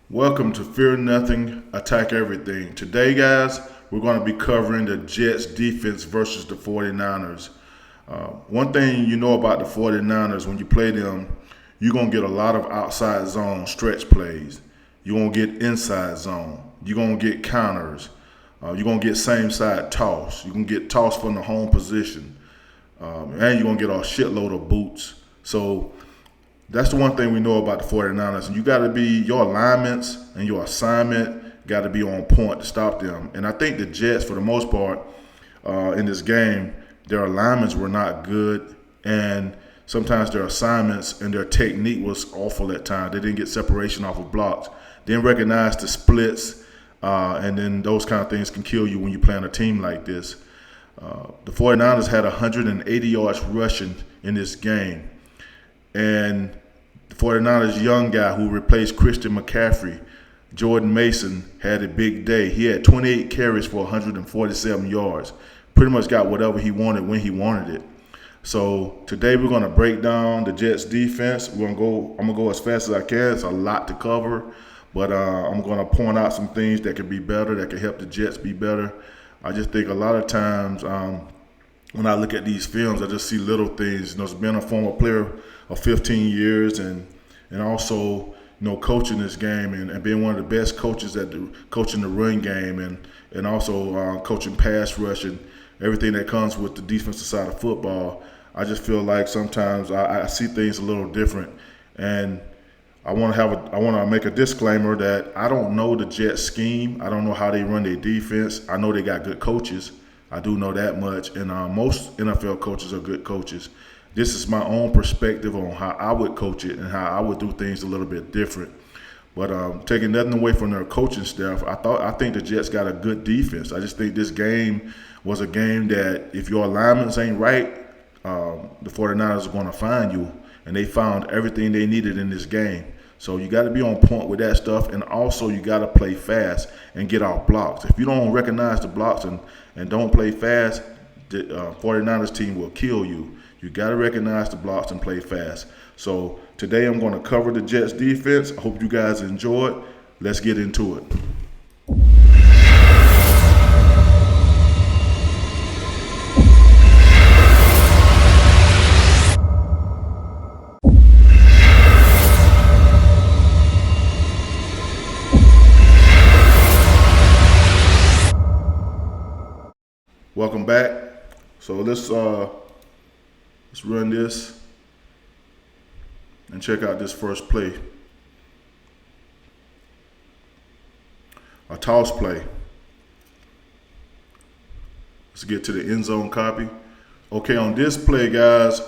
Welcome to Fear Nothing, Attack Everything. Today, guys, we're going to be covering the Jets defense versus the 49ers. One thing you know about the 49ers, when you play them, you're going to get a lot of outside zone stretch plays. You're going to get inside zone. You're going to get counters. You're going to get same side toss. You're going to get tossed from the home position. And you're going to get a shitload of boots. So that's the one thing we know about the 49ers. And you got to be, your alignments and your assignment got to be on point to stop them. And I think the Jets, for the most part, in this game, their alignments were not good. And sometimes their assignments and their technique was awful at times. They didn't get separation off of blocks. Didn't recognize the splits. And then those kind of things can kill you when you play on a team like this. The 49ers had 180 yards rushing in this game. And the 49ers young guy who replaced Christian McCaffrey, Jordan Mason, had a big day. He had 28 carries for 147 yards. Pretty much got whatever he wanted when he wanted it. So today we're going to break down the Jets defense. I'm going to go as fast as I can. It's a lot to cover. But I'm going to point out some things that could be better, that could help the Jets be better. I just think a lot of times when I look at these films, I just see little things. As being a former player of 15 years and also, coaching this game and being one of the best coaches at coaching the run game and also coaching pass rush and everything that comes with the defensive side of football, I just feel like sometimes I see things a little different. And I want to make a disclaimer that I don't know the Jets scheme. I don't know how they run their defense. I know they got good coaches. I do know that much. And most NFL coaches are good coaches. This is my own perspective on how I would coach it and how I would do things a little bit different. But taking nothing away from their coaching staff, I think the Jets got a good defense. I just think this game was a game that if your alignments ain't right, the 49ers are going to find you. And they found everything they needed in this game. So you got to be on point with that stuff, and also you got to play fast and get off blocks. If you don't recognize the blocks and don't play fast, the 49ers team will kill you. You got to recognize the blocks and play fast. So today I'm going to cover the Jets defense. I hope you guys enjoy it. Let's get into it. Welcome back. So let's run this and check out this first play. A toss play. Let's get to the end zone copy. Okay, on this play, guys,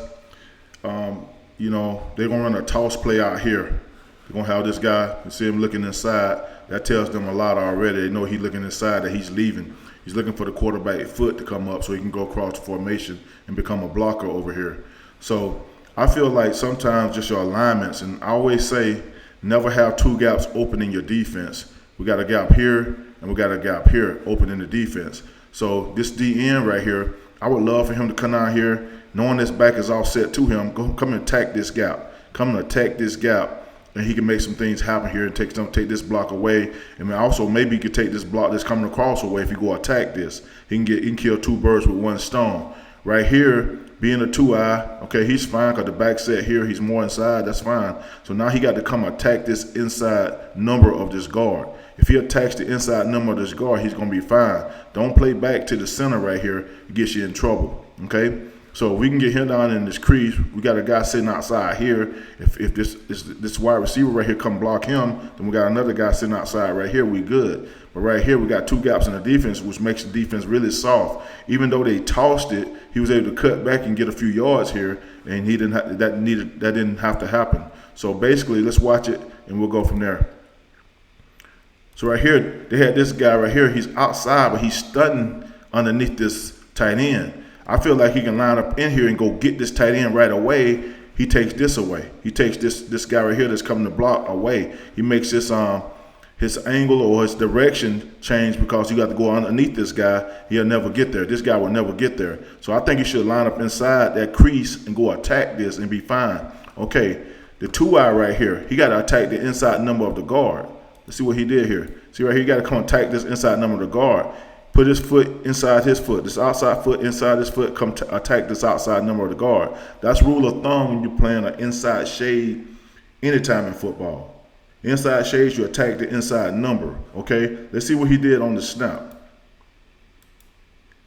they're gonna run a toss play out here. They're gonna have this guy. You see him looking inside. That tells them a lot already. They know he's looking inside, that he's leaving. He's looking for the quarterback foot to come up so he can go across the formation and become a blocker over here. So I feel like sometimes just your alignments, and I always say never have two gaps open in your defense. We got a gap here and we got a gap here open in the defense. So this DN right here, I would love for him to come out here, knowing this back is offset to him, come and attack this gap. Come and attack this gap. And he can make some things happen here and take this block away. And also maybe he could take this block that's coming across away if you go attack this. He can kill two birds with one stone. Right here, being a 2-eye, okay, he's fine because the back set here, he's more inside, that's fine. So now he got to come attack this inside number of this guard. If he attacks the inside number of this guard, he's going to be fine. Don't play back to the center right here. It gets you in trouble, okay? So if we can get him down in this crease, we got a guy sitting outside here. If this wide receiver right here come block him, then we got another guy sitting outside right here, we good. But right here, we got two gaps in the defense, which makes the defense really soft. Even though they tossed it, he was able to cut back and get a few yards here, and that didn't have to happen. So basically, let's watch it, and we'll go from there. So right here, they had this guy right here. He's outside, but he's stunting underneath this tight end. I feel like he can line up in here and go get this tight end right away. He takes this away. He takes this guy right here that's coming to block away. He makes this his angle or his direction change because you got to go underneath this guy. He'll never get there. This guy will never get there. So I think he should line up inside that crease and go attack this and be fine. Okay, the 2-eye right here, he got to attack the inside number of the guard. Let's see what he did here. See right here, you got to come attack this inside number of the guard. Put his foot inside his foot. This outside foot inside his foot. Come attack this outside number of the guard. That's rule of thumb when you're playing an inside shade anytime in football. Inside shades, you attack the inside number. Okay? Let's see what he did on the snap.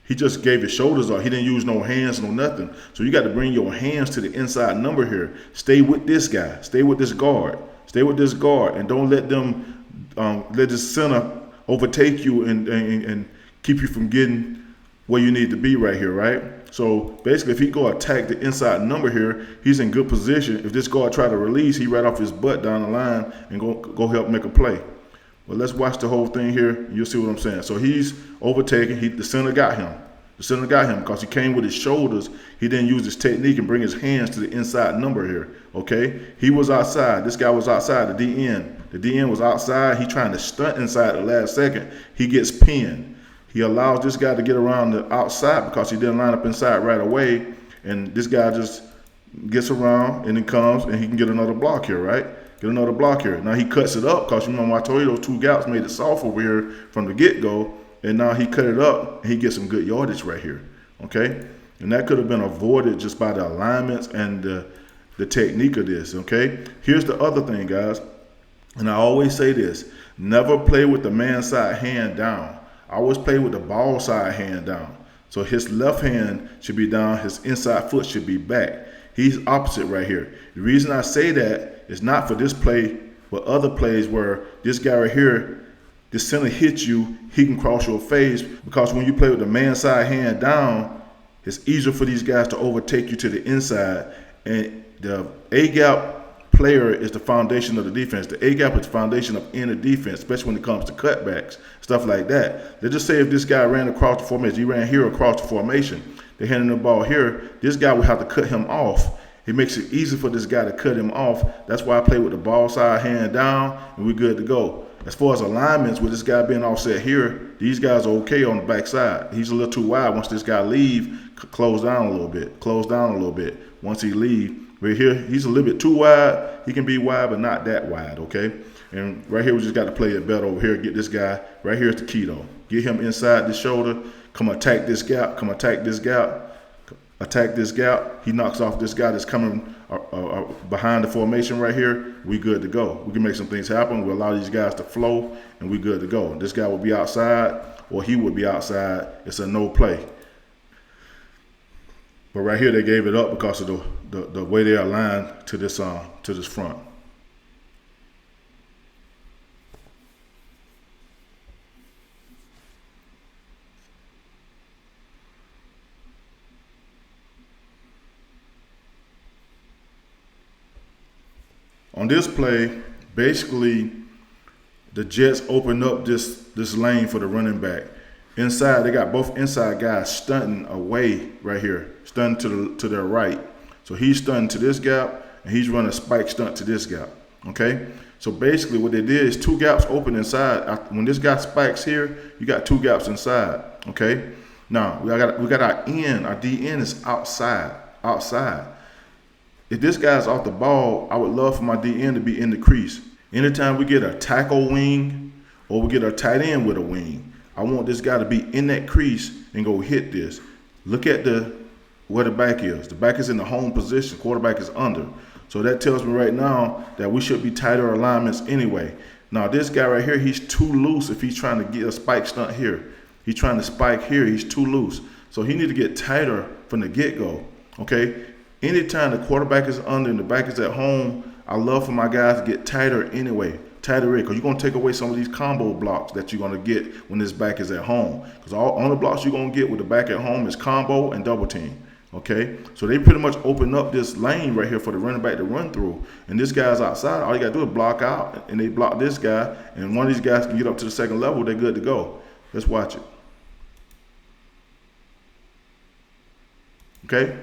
He just gave his shoulders off. He didn't use no hands, no nothing. So you got to bring your hands to the inside number here. Stay with this guy. Stay with this guard. Stay with this guard. And don't let them, let this center overtake you and keep you from getting where you need to be right here, right? So basically, if he go attack the inside number here, he's in good position. If this guard try to release, he right off his butt down the line and go help make a play. But let's watch the whole thing here. You'll see what I'm saying. So he's overtaking. The center got him. The center got him because he came with his shoulders. He didn't use his technique and bring his hands to the inside number here. Okay? He was outside. This guy was outside, the DN. The DN was outside. He trying to stunt inside the last second. He gets pinned. He allows this guy to get around the outside because he didn't line up inside right away. And this guy just gets around and then comes and he can get another block here, right? Get another block here. Now he cuts it up because you remember I told you those two gaps made it soft over here from the get-go. And now he cut it up and he gets some good yardage right here, okay? And that could have been avoided just by the alignments and the technique of this, okay? Here's the other thing, guys. And I always say this, never play with the man side hand down. I always play with the ball side hand down. So his left hand should be down, his inside foot should be back. He's opposite right here. The reason I say that is not for this play, but other plays where this guy right here, the center hits you, he can cross your face, because when you play with the man side hand down, it's easier for these guys to overtake you to the inside. And the A-gap player is the foundation of the defense. The A-gap is the foundation of any defense, especially when it comes to cutbacks, stuff like that. Let's just say if this guy ran across the formation, he ran here across the formation, they're handing the ball here, this guy would have to cut him off. It makes it easy for this guy to cut him off. That's why I play with the ball side hand down, and we're good to go. As far as alignments, with this guy being offset here, these guys are okay on the backside. He's a little too wide. Once this guy leave, close down a little bit. Close down a little bit. Once he leave, right here, he's a little bit too wide. He can be wide, but not that wide, okay? And right here, we just got to play it better over here. Get this guy. Right here is the key, though. Get him inside the shoulder. Come attack this gap. Come attack this gap. Attack this gap. He knocks off this guy that's coming behind the formation right here. We good to go. We can make some things happen. We allow these guys to flow, and we good to go. This guy will be outside, or he would be outside. It's a no play. But right here, they gave it up because of the way they aligned to this front. On this play, basically, the Jets opened up this lane for the running back. Inside, they got both inside guys stunting away right here, stunting to their right. So he's stunting to this gap, and he's running a spike stunt to this gap, okay? So basically what they did is two gaps open inside. When this guy spikes here, you got two gaps inside, okay? Now, we got our end. Our DN is outside. If this guy's off the ball, I would love for my DN to be in the crease. Anytime we get a tackle wing or we get a tight end with a wing, I want this guy to be in that crease and go hit this. Look at where the back is. The back is in the home position. Quarterback is under. So that tells me right now that we should be tighter alignments anyway. Now this guy right here, he's too loose if he's trying to get a spike stunt here. He's trying to spike here. He's too loose. So he need to get tighter from the get-go, okay? Anytime the quarterback is under and the back is at home, I love for my guys to get tighter anyway, tighter in, because you're going to take away some of these combo blocks that you're going to get when this back is at home. Because all the blocks you're going to get with the back at home is combo and double team, okay? So they pretty much open up this lane right here for the running back to run through. And this guy's outside. All you got to do is block out, and they block this guy. And one of these guys can get up to the second level. They're good to go. Let's watch it. Okay?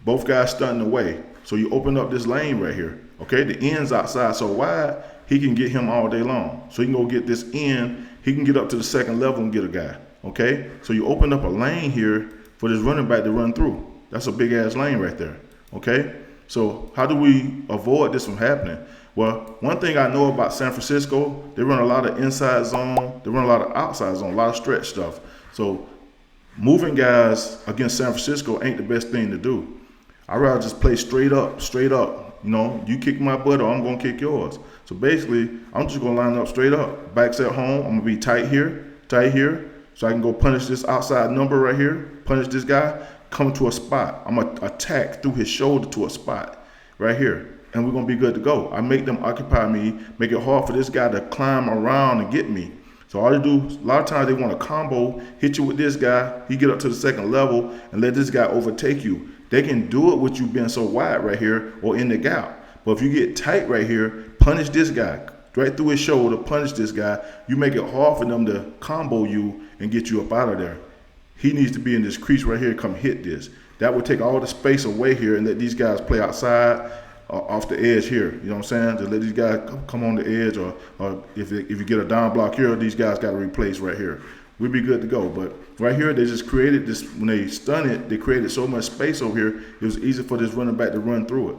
Both guys stunting away. So you open up this lane right here. Okay, the end's outside so wide, he can get him all day long. So he can go get this end. He can get up to the second level and get a guy. Okay, so you open up a lane here for this running back to run through. That's a big ass lane right there. Okay, so how do we avoid this from happening? Well, one thing I know about San Francisco, they run a lot of inside zone, they run a lot of outside zone, a lot of stretch stuff. So moving guys against San Francisco ain't the best thing to do. I'd rather just play straight up, straight up. You know, you kick my butt or I'm gonna kick yours. So basically, I'm just gonna line up straight up. Backs at home, I'm gonna be tight here, so I can go punish this outside number right here, punish this guy, come to a spot. I'm gonna attack through his shoulder to a spot right here. And we're gonna be good to go. I make them occupy me, make it hard for this guy to climb around and get me. So all they do, a lot of times they want to combo, hit you with this guy, he get up to the second level and let this guy overtake you. They can do it with you being so wide right here or in the gap. But if you get tight right here, punish this guy, right through his shoulder, punish this guy, you make it hard for them to combo you and get you up out of there. He needs to be in this crease right here, come hit this. That would take all the space away here and let these guys play outside. Off the edge here, you know what I'm saying? To let these guys come on the edge, or if you get a down block here, these guys got to replace right here. We'd be good to go. But right here, they just created this, when they stun it, they created so much space over here, it was easy for this running back to run through it.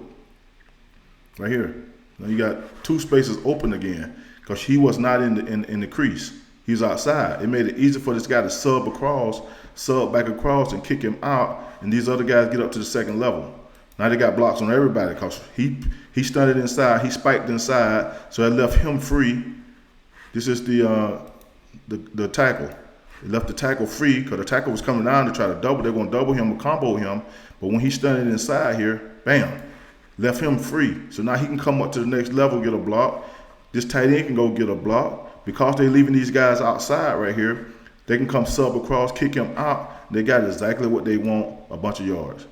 Right here. Now you got two spaces open again because he was not in the crease. He's outside. It made it easy for this guy to sub back across and kick him out, and these other guys get up to the second level. Now they got blocks on everybody because he stunted inside, he spiked inside, so that left him free. This is the tackle. It left the tackle free because the tackle was coming down to try to double. They're going to double him or combo him, but when he stunted inside here, bam, left him free. So now he can come up to the next level, get a block. This tight end can go get a block. Because they're leaving these guys outside right here, they can come sub across, kick him out. They got exactly what they want, a bunch of yards.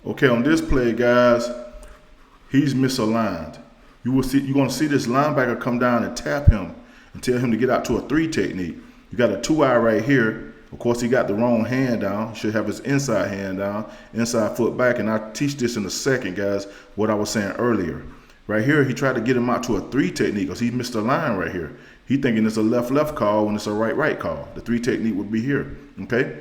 Okay, on this play, guys, he's misaligned. You're going to see this linebacker come down and tap him and tell him to get out to a 3 technique. You got a 2-eye right here. Of course, he got the wrong hand down. He should have his inside hand down, inside foot back. And I'll teach this in a second, guys, what I was saying earlier. Right here, he tried to get him out to a 3 technique because he missed the line right here. He thinking it's a left call when it's a right call. The 3 technique would be here, okay?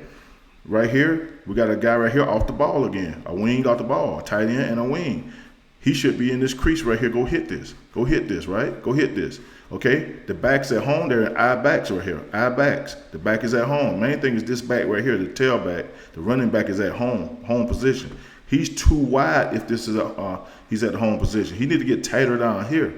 Right here, we got a guy right here off the ball again, a wing off the ball, a tight end and a wing. He should be in this crease right here. Go hit this. Go hit this, right? Go hit this. Okay? The back's at home. They're in eye backs right here. Eye backs. The back is at home. Main thing is this back right here, the tailback. The running back is at home position. He's too wide if this is he's at the home position. He need to get tighter down here.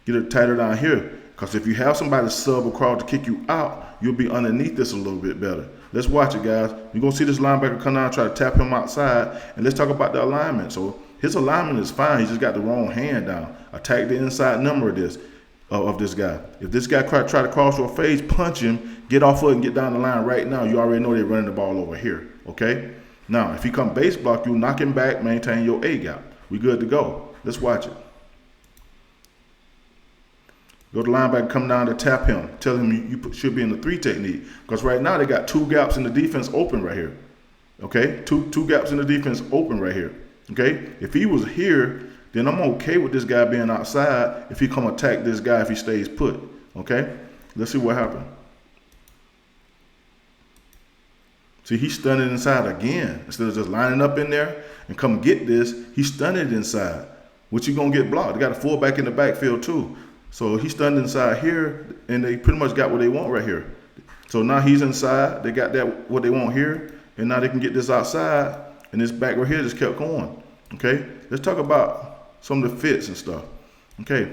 Get it tighter down here. Because if you have somebody sub across to kick you out, you'll be underneath this a little bit better. Let's watch it, guys. You're going to see this linebacker come down and try to tap him outside. And let's talk about the alignment. So his alignment is fine. He just got the wrong hand down. Attack the inside number of this guy. If this guy try to cross your face, punch him, get off of it and get down the line right now. You already know they're running the ball over here, okay? Now, if he come base block you, knock him back, maintain your A gap. We good to go. Let's watch it. Go to linebacker, come down to tap him. Tell him you should be in the 3 technique. Because right now they got 2 gaps in the defense open right here. Okay? Two gaps in the defense open right here. Okay? If he was here, then I'm okay with this guy being outside if he come attack this guy if he stays put. Okay? Let's see what happened. See, he stunned it inside again. Instead of just lining up in there and come get this, he stunned it inside. Which you going to get blocked. They got a fullback in the backfield too. So he stunned inside here, and they pretty much got what they want right here. So now he's inside. They got that what they want here, and now they can get this outside, and this back right here just kept going. Okay, let's talk about some of the fits and stuff. Okay,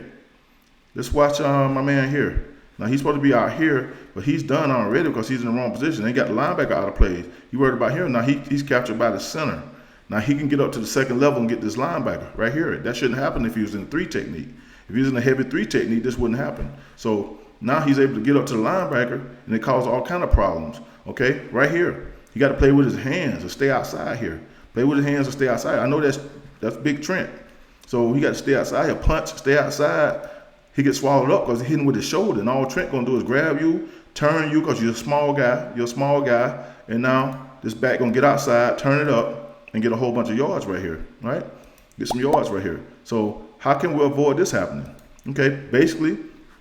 let's watch my man here. Now he's supposed to be out here, but he's done already because he's in the wrong position. They got the linebacker out of plays. You worried about him? Now he's captured by the center. Now he can get up to the second level and get this linebacker right here. That shouldn't happen if he was in the 3 technique. If he was in a heavy 3 technique, this wouldn't happen. So now he's able to get up to the linebacker, and it causes all kind of problems. Okay, right here, he got to play with his hands or stay outside here. Play with his hands or stay outside. I know that's Big Trent. So he got to stay outside. He'll punch, stay outside. He gets swallowed up because he's hitting with his shoulder, and all Trent gonna do is grab you, turn you because you're a small guy. And now this back gonna get outside, turn it up, and get a whole bunch of yards right here, right? Get some yards right here. So how can we avoid this happening? Okay, basically,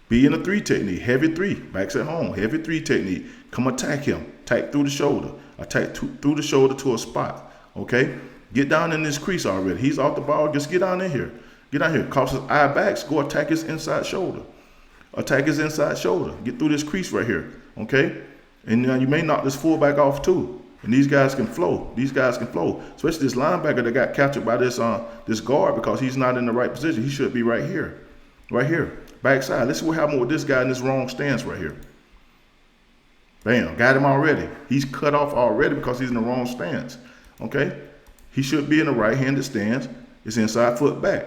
be in a 3 technique, heavy 3, backs at home, heavy 3 technique. Come attack him, attack through the shoulder, attack through the shoulder to a spot. Okay, get down in this crease already. He's off the ball. Just get down in here. Get down here. Cross his eye backs. Go attack his inside shoulder. Attack his inside shoulder. Get through this crease right here. Okay, and now you may knock this fullback off too. And these guys can flow. These guys can flow. Especially this linebacker that got captured by this guard because he's not in the right position. He should be right here. Right here. Backside. Let's see what happened with this guy in this wrong stance right here. Bam. Got him already. He's cut off already because he's in the wrong stance. Okay? He should be in the right-handed stance. It's inside foot back.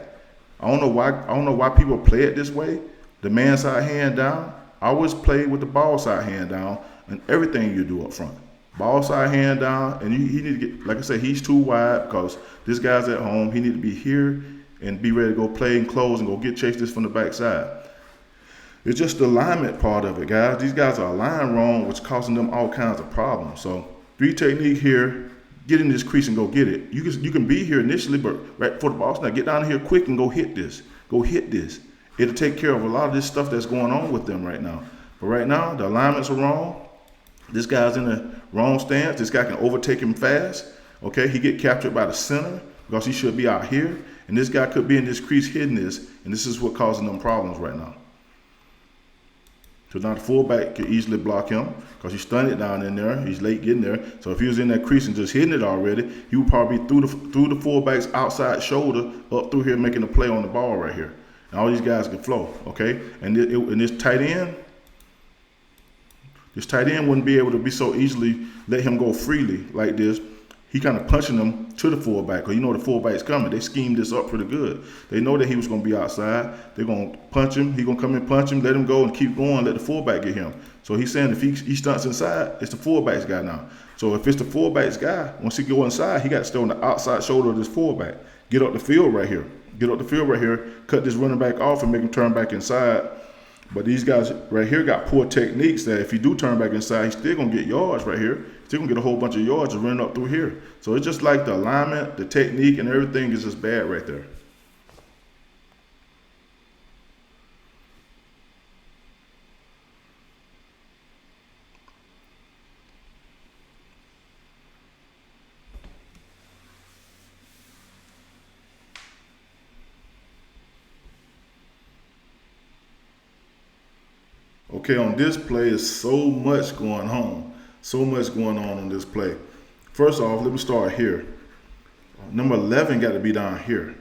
I don't know why people play it this way. The man side hand down. I always play with the ball side hand down and everything you do up front. Ball side hand down, and he need to get, like I said, he's too wide because this guy's at home. He need to be here and be ready to go play and close and go chase this from the backside. It's just the alignment part of it, guys. These guys are aligned wrong, which is causing them all kinds of problems. So 3 technique here, get in this crease and go get it. You can be here initially, but right before the ball snap, get down here quick and go hit this. Go hit this. It'll take care of a lot of this stuff that's going on with them right now. But right now, the alignments are wrong. This guy's in the wrong stance. This guy can overtake him fast. Okay, he get captured by the center because he should be out here. And this guy could be in this crease hitting this, and this is what causing them problems right now. So now the fullback can easily block him because he's stunned down in there. He's late getting there. So if he was in that crease and just hitting it already, he would probably be through the fullback's outside shoulder up through here making a play on the ball right here. And all these guys can flow, okay? And this tight end, wouldn't be able to be so easily let him go freely like this. He kind of punching them to the fullback because you know the fullback's coming. They schemed this up pretty good. They know that he was going to be outside. They're going to punch him. He's going to come in, punch him, let him go, and keep going, let the fullback get him. So he's saying if he stunts inside, it's the fullback's guy now. So if it's the fullback's guy, once he go inside, he got to stay on the outside shoulder of this fullback. Get up the field right here. Get up the field right here. Cut this running back off and make him turn back inside. But these guys right here got poor techniques that if he do turn back inside, he's still going to get yards right here. Still going to get a whole bunch of yards and run up through here. So it's just like the alignment, the technique, and everything is just bad right there. Okay, on this play is so much going on. So much going on this play. First off, let me start here. Number 11 got to be down here.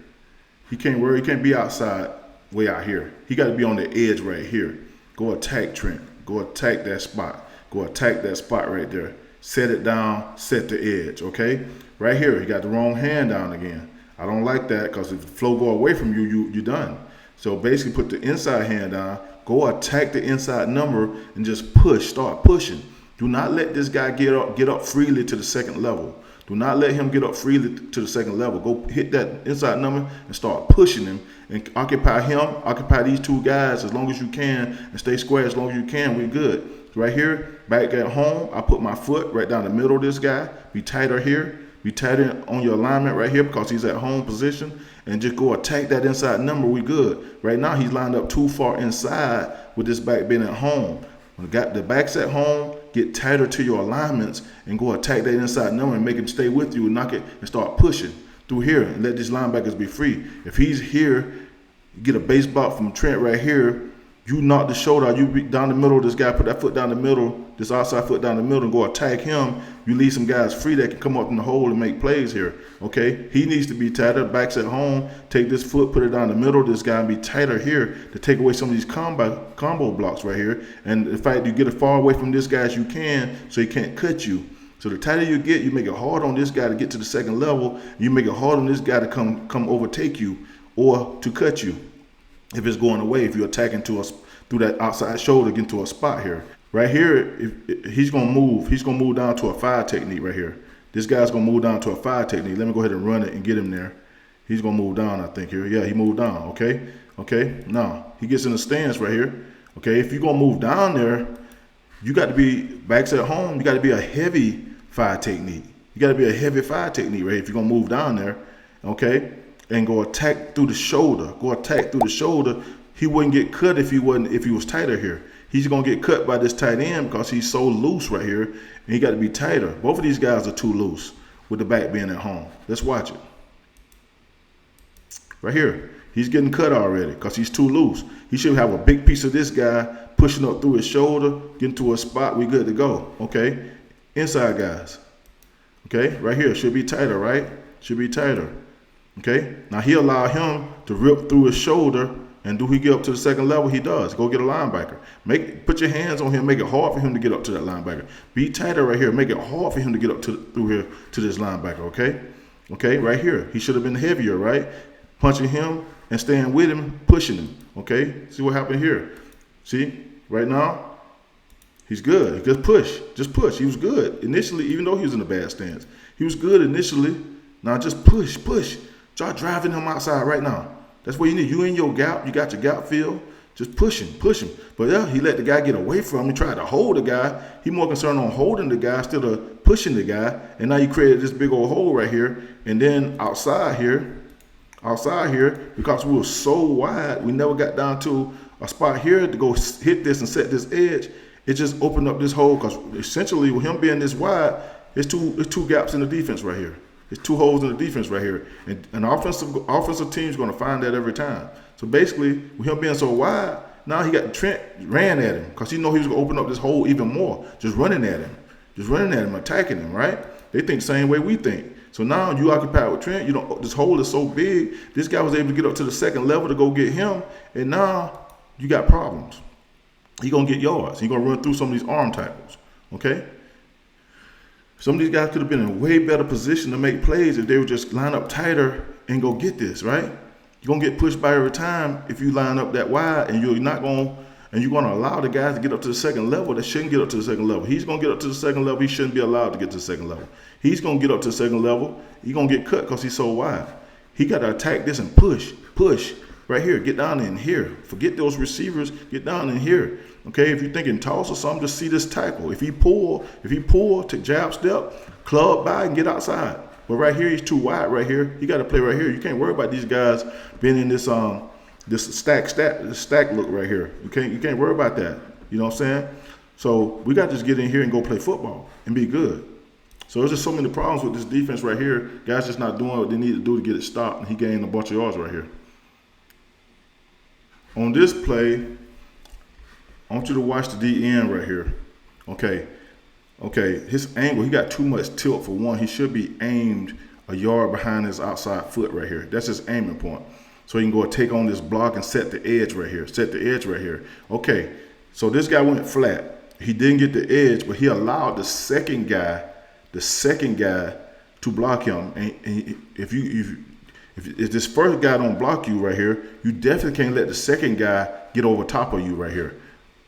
He can't be outside way out here. He got to be on the edge right here. Go attack Trent. Go attack that spot. Go attack that spot right there. Set it down, set the edge, okay? Right here, he got the wrong hand down again. I don't like that because if the flow go away from you, you're done. So basically put the inside hand down, go attack the inside number and just push, start pushing. Do not let this guy get up freely to the second level. Do not let him get up freely to the second level. Go hit that inside number and start pushing him and occupy him, occupy these 2 guys as long as you can and stay square as long as you can. We're good. Right here, back at home, I put my foot right down the middle of this guy. Be tighter here. Be tighter on your alignment right here because he's at home position. And just go attack that inside number. We good. Right now, he's lined up too far inside with this back being at home. When the back's at home, get tighter to your alignments and go attack that inside number and make him stay with you and knock it and start pushing through here and let these linebackers be free. If he's here, you get a base block from Trent right here, you knock the shoulder out, you be down the middle of this guy, put that foot down the middle, this outside foot down the middle and go attack him. You leave some guys free that can come up in the hole and make plays here, okay? He needs to be tighter, backs at home, take this foot, put it down the middle of this guy and be tighter here to take away some of these combo blocks right here. And in fact, you get as far away from this guy as you can so he can't cut you. So the tighter you get, you make it hard on this guy to get to the second level. You make it hard on this guy to come overtake you or to cut you. If it's going away, if you're attacking to us through that outside shoulder, get into a spot here. Right here, if he's gonna move down to a 5 technique right here. This guy's gonna move down to a 5 technique. Let me go ahead and run it and get him there. He's gonna move down, I think here. Yeah, he moved down, okay? Okay, now he gets in the stance right here. Okay, if you're gonna move down there, you got to be, backs at home, you got to be a heavy fire technique. You got to be a heavy fire technique, right? If you're going to move down there, okay, and go attack through the shoulder. Go attack through the shoulder. He wouldn't get cut if he was tighter here. He's going to get cut by this tight end because he's so loose right here, and he got to be tighter. Both of these guys are too loose with the back being at home. Let's watch it. Right here. He's getting cut already because he's too loose. He should have a big piece of this guy pushing up through his shoulder, getting to a spot. We good to go. Okay. Inside guys. Okay. Right here. Should be tighter, right? Should be tighter. Okay. Now he allowed him to rip through his shoulder. And do he get up to the second level? He does. Go get a linebacker. Put your hands on him. Make it hard for him to get up to that linebacker. Be tighter right here. Make it hard for him to get up through here to this linebacker. Okay. Okay. Right here. He should have been heavier, right? Punching him and staying with him, pushing him. Okay, see what happened here. See, right now, he's good. Just push. He was good initially, even though he was in a bad stance. He was good initially. Now just push. Start driving him outside right now. That's what you need. You in your gap. You got your gap filled. Just push him. But yeah, he let the guy get away from him. He tried to hold the guy. He more concerned on holding the guy instead of pushing the guy. And now you created this big old hole right here. And then outside here, because we were so wide, we never got down to a spot here to go hit this and set this edge. It just opened up this hole because essentially with him being this wide, it's two gaps in the defense right here. It's two holes in the defense right here. And an offensive team is going to find that every time. So basically, with him being so wide, now he got Trent ran at him because he know he was going to open up this hole even more. Just running at him, attacking him, right? They think the same way we think. So now you occupy with Trent. This hole is so big. This guy was able to get up to the second level to go get him, and now you got problems. He gonna get yards. He gonna run through some of these arm tackles. Okay. Some of these guys could have been in a way better position to make plays if they would just line up tighter and go get this. Right. You're gonna get pushed by every time if you line up that wide, and you're gonna allow the guys to get up to the second level that shouldn't get up to the second level. He's gonna get up to the second level. He shouldn't be allowed to get to the second level. He's gonna get up to the second level. He's gonna get cut because he's so wide. He got to attack this and push right here. Get down in here. Forget those receivers. Get down in here. Okay, if you're thinking toss or something, just see this tackle. If he pull, to jab step, club by and get outside. But right here, he's too wide. Right here, you got to play right here. You can't worry about these guys being in this stack look right here. You can't worry about that. You know what I'm saying? So we got to just get in here and go play football and be good. So there's just so many problems with this defense right here. Guys just not doing what they need to do to get it stopped, and he gained a bunch of yards right here. On this play, I want you to watch the DN right here. Okay, his angle, he got too much tilt for one. He should be aimed a yard behind his outside foot right here. That's his aiming point. So he can go and take on this block and set the edge right here. Okay, so this guy went flat. He didn't get the edge, but he allowed the second guy to block him. And if this first guy don't block you right here, you definitely can't let the second guy get over top of you right here.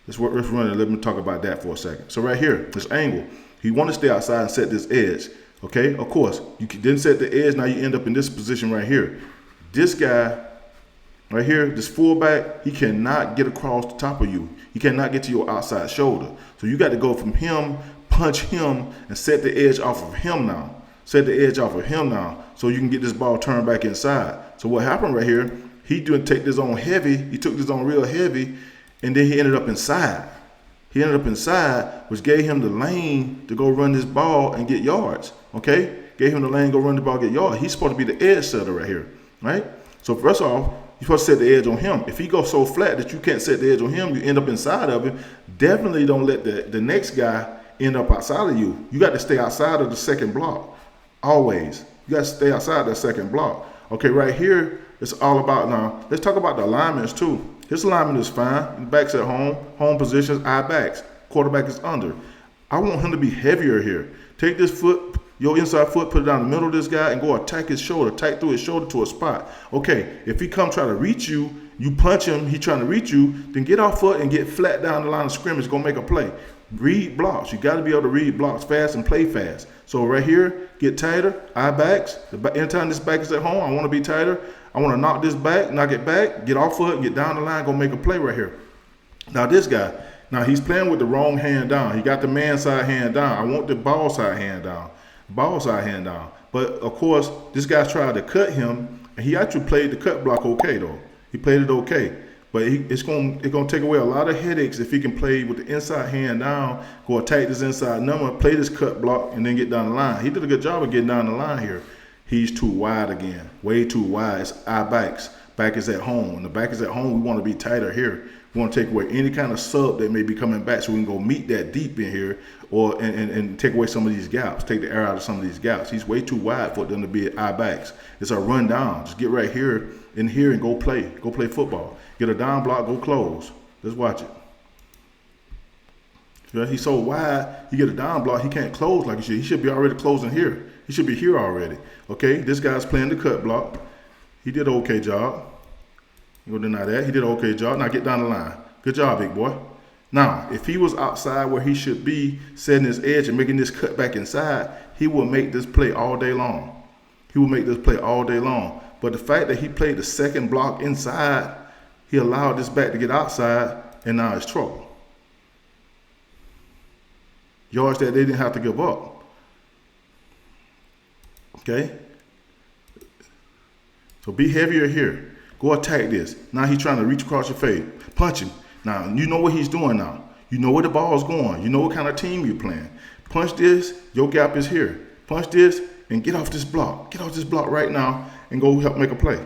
Let's run it. Let me talk about that for a second. So right here, this angle, he want to stay outside and set this edge. Okay, of course, you didn't set the edge. Now you end up in this position right here. This guy right here, this fullback, he cannot get across the top of you. He cannot get to your outside shoulder. So you got to go from him, punch him, and set the edge off of him now. So you can get this ball turned back inside. So what happened right here, he didn't take this on heavy. He took this on real heavy, and then he ended up inside. Which gave him the lane to go run this ball and get yards. Okay? Gave him the lane to go run the ball and get yards. He's supposed to be the edge setter right here. Right? So first off, you're supposed to set the edge on him. If he goes so flat that you can't set the edge on him, you end up inside of him. Definitely don't let the next guy end up outside of you. You got to stay outside of the second block. Always. You got to stay outside that second block. Okay, right here, it's all about now. Let's talk about the alignments too. His alignment is fine. Backs at home positions, eye backs. Quarterback is under. I want him to be heavier here. Take this foot, your inside foot, put it down the middle of this guy and go attack his shoulder, attack through his shoulder to a spot. Okay, if he come try to reach you, you punch him, he trying to reach you, then get off foot and get flat down the line of scrimmage, go make a play. Read blocks. You got to be able to read blocks fast and play fast. So right here, get tighter, eye backs. Anytime this back is at home, I want to be tighter. I want to knock this back, knock it back, get off foot, get down the line, go make a play right here. Now this guy, Now he's playing with the wrong hand down. He got the man side hand down. I want the ball side hand down. Ball side hand down. But of course, this guy tried to cut him, and he actually played the cut block okay though. He played it okay. But it's gonna take away a lot of headaches if he can play with the inside hand down, go attack this inside number, play this cut block, and then get down the line. He did a good job of getting down the line here. He's too wide again, way too wide. It's eye backs. Back is at home. When the back is at home, we want to be tighter here. We want to take away any kind of sub that may be coming back so we can go meet that deep in here or and take away some of these gaps, take the air out of some of these gaps. He's way too wide for them to be at eye backs. It's a run down. Just get right here in here and go play. Go play football. Get a down block, go close. Let's watch it. Yeah, he's so wide, you get a down block, he can't close like he should. He should be already closing here. He should be here already. Okay, this guy's playing the cut block. He did an okay job. You gonna deny that? He did an okay job. Now get down the line. Good job, big boy. Now, if he was outside where he should be, setting his edge and making this cut back inside, he will make this play all day long. He will make this play all day long. But the fact that he played the second block inside, he allowed this back to get outside, and now it's trouble. Yards that they didn't have to give up. Okay? So be heavier here. Go attack this. Now he's trying to reach across your face. Punch him. Now, you know what he's doing now. You know where the ball's going. You know what kind of team you're playing. Punch this. Your gap is here. Punch this and get off this block. Get off this block right now and go help make a play.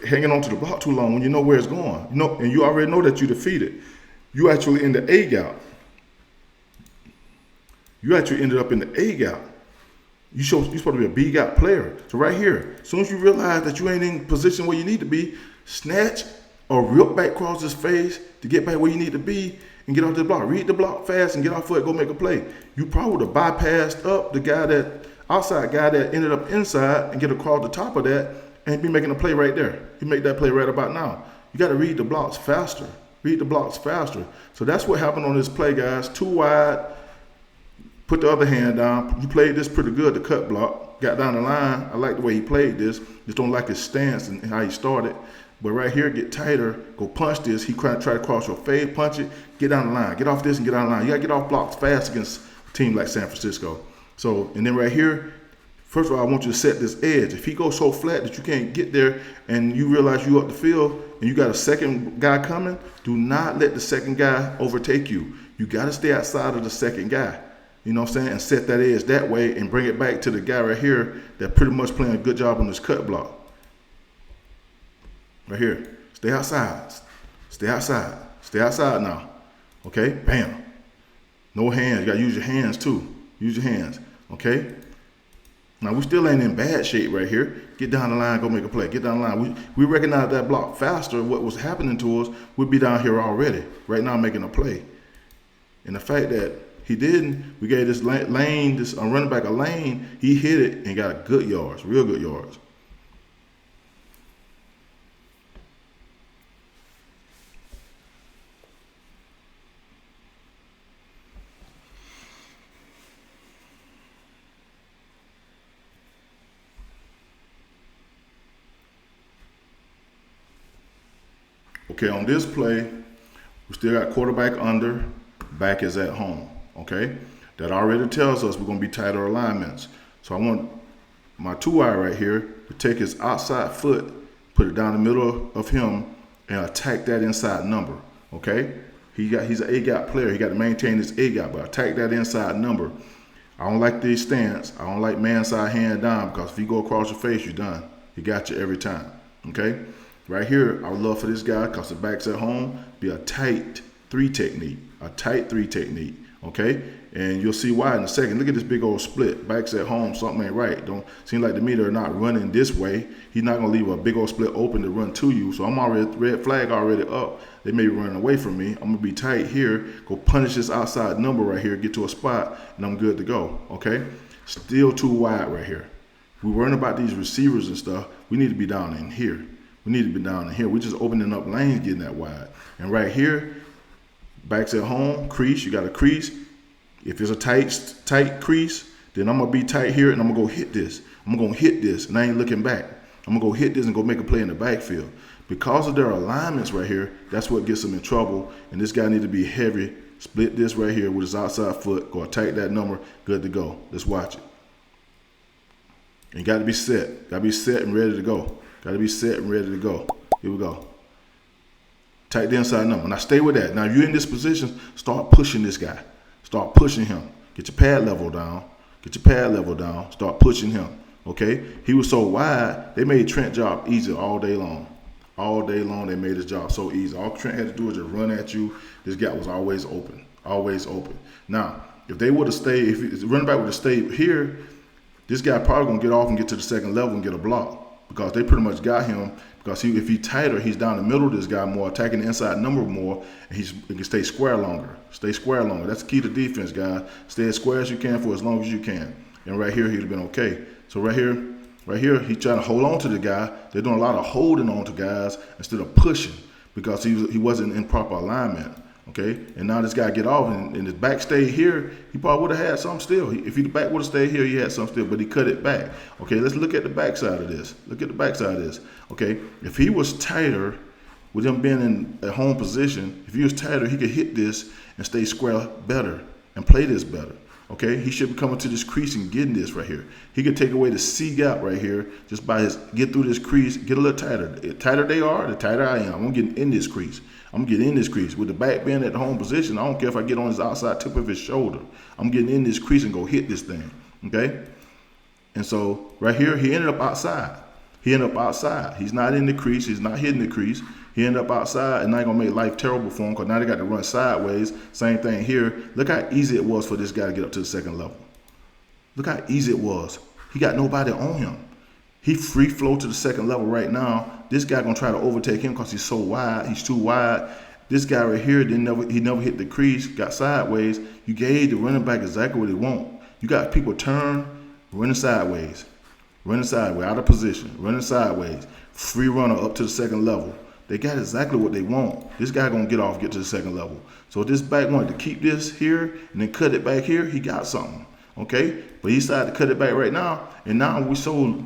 Hanging on to the block too long when you know where it's going. You know, and you already know that you're defeated. You actually in the A gap. You actually ended up in the A gap. You're supposed to be a B gap player. So right here, as soon as you realize that you ain't in position where you need to be, snatch or rip back across his face to get back where you need to be and get off the block. Read the block fast and get off foot, go make a play. You probably would have bypassed up the guy outside guy that ended up inside and get across the top of that and be making a play right there. You make that play right about now. You got to read the blocks faster. Read the blocks faster. So that's what happened on this play, guys. Too wide. Put the other hand down. You played this pretty good, the cut block. Got down the line. I like the way he played this. Just don't like his stance and how he started. But right here, get tighter. Go punch this. He try to cross your fade, punch it. Get down the line. Get off this and get down the line. You got to get off blocks fast against a team like San Francisco. So, and then right here, first of all, I want you to set this edge. If he goes so flat that you can't get there and you realize you up the field and you got a second guy coming, do not let the second guy overtake you. You got to stay outside of the second guy. You know what I'm saying? And set that edge that way and bring it back to the guy right here that pretty much playing a good job on this cut block. Right here. Stay outside. Stay outside. Stay outside now. Okay? Bam. No hands. You got to use your hands too. Use your hands. Okay? Now, we still ain't in bad shape right here. Get down the line, go make a play. Get down the line. We recognize that block faster. What was happening to us, we'd be down here already. Right now, making a play. And the fact that he didn't, we gave this lane, this running back a lane, he hit it and got good yards, real good yards. Okay, on this play, we still got quarterback under, back is at home. Okay, that already tells us we're going to be tighter alignments. So I want my 2-eye right here to take his outside foot, put it down the middle of him, and attack that inside number. Okay, he's an A-gap player. He got to maintain his A-gap, but attack that inside number. I don't like this stance. I don't like man side hand down because if you go across your face, you're done. He got you every time. Okay, right here, I would love for this guy because the back's at home, be a tight 3 technique, a tight 3 technique. Okay, and you'll see why in a second. Look at this big old split. Backs at home, something ain't right. Don't seem like to me they're not running this way. He's not gonna leave a big old split open to run to you. So I'm already red flag already up. They may be running away from me. I'm gonna be tight here. Go punish this outside number right here. Get to a spot, and I'm good to go. Okay, still too wide right here. We're worrying about these receivers and stuff. We need to be down in here. We need to be down in here. We're just opening up lanes, getting that wide. And right here. Backs at home, crease, you got a crease. If it's a tight crease, then I'm going to be tight here and I'm going to go hit this. I'm going to hit this and I ain't looking back. I'm going to go hit this and go make a play in the backfield. Because of their alignments right here, that's what gets them in trouble. And this guy needs to be heavy. Split this right here with his outside foot. Go attack that number. Good to go. Let's watch it. And got to be set. Got to be set and ready to go. Got to be set and ready to go. Here we go. Attack the inside number. Now stay with that. Now if you're in this position, start pushing this guy. Start pushing him. Get your pad level down. Get your pad level down. Start pushing him. Okay? He was so wide, they made Trent's job easy all day long. All day long, they made his job so easy. All Trent had to do was just run at you. This guy was always open. Always open. Now, if they would have stayed, if the running back would have stayed here, this guy probably going to get off and get to the second level and get a block because they pretty much got him. Because if he's tighter, he's down the middle of this guy more, attacking the inside number more, and he can stay square longer. Stay square longer. That's the key to defense, guys. Stay as square as you can for as long as you can. And right here, he'd have been okay. So right here, he's trying to hold on to the guy. They're doing a lot of holding on to guys instead of pushing because he wasn't in proper alignment. Okay, and now this guy get off and his back stayed here. He probably would have had some still. If the back would have stayed here, he had some still, but he cut it back. Okay, let's look at the back side of this. Look at the back side of this. Okay, if he was tighter with him being in a home position, if he was tighter, he could hit this and stay square better and play this better. Okay, he should be coming to this crease and getting this right here. He could take away the C gap right here just by get through this crease, get a little tighter. The tighter they are, the tighter I am. I'm getting in this crease. I'm getting in this crease. With the back being at the home position, I don't care if I get on his outside tip of his shoulder. I'm getting in this crease and go hit this thing. Okay? And so right here, he ended up outside. He ended up outside. He's not in the crease. He's not hitting the crease. He ended up outside, and now going to make life terrible for him because now they got to run sideways. Same thing here. Look how easy it was for this guy to get up to the second level. Look how easy it was. He got nobody on him. He free flow to the second level right now. This guy going to try to overtake him because he's so wide. He's too wide. This guy right here, he never hit the crease, got sideways. You gave the running back exactly what he want. You got people turn, running sideways, out of position, running sideways, free runner up to the second level. They got exactly what they want. This guy gonna get off, get to the second level. So if this back wanted to keep this here and then cut it back here, he got something. Okay? But he decided to cut it back right now, and now we so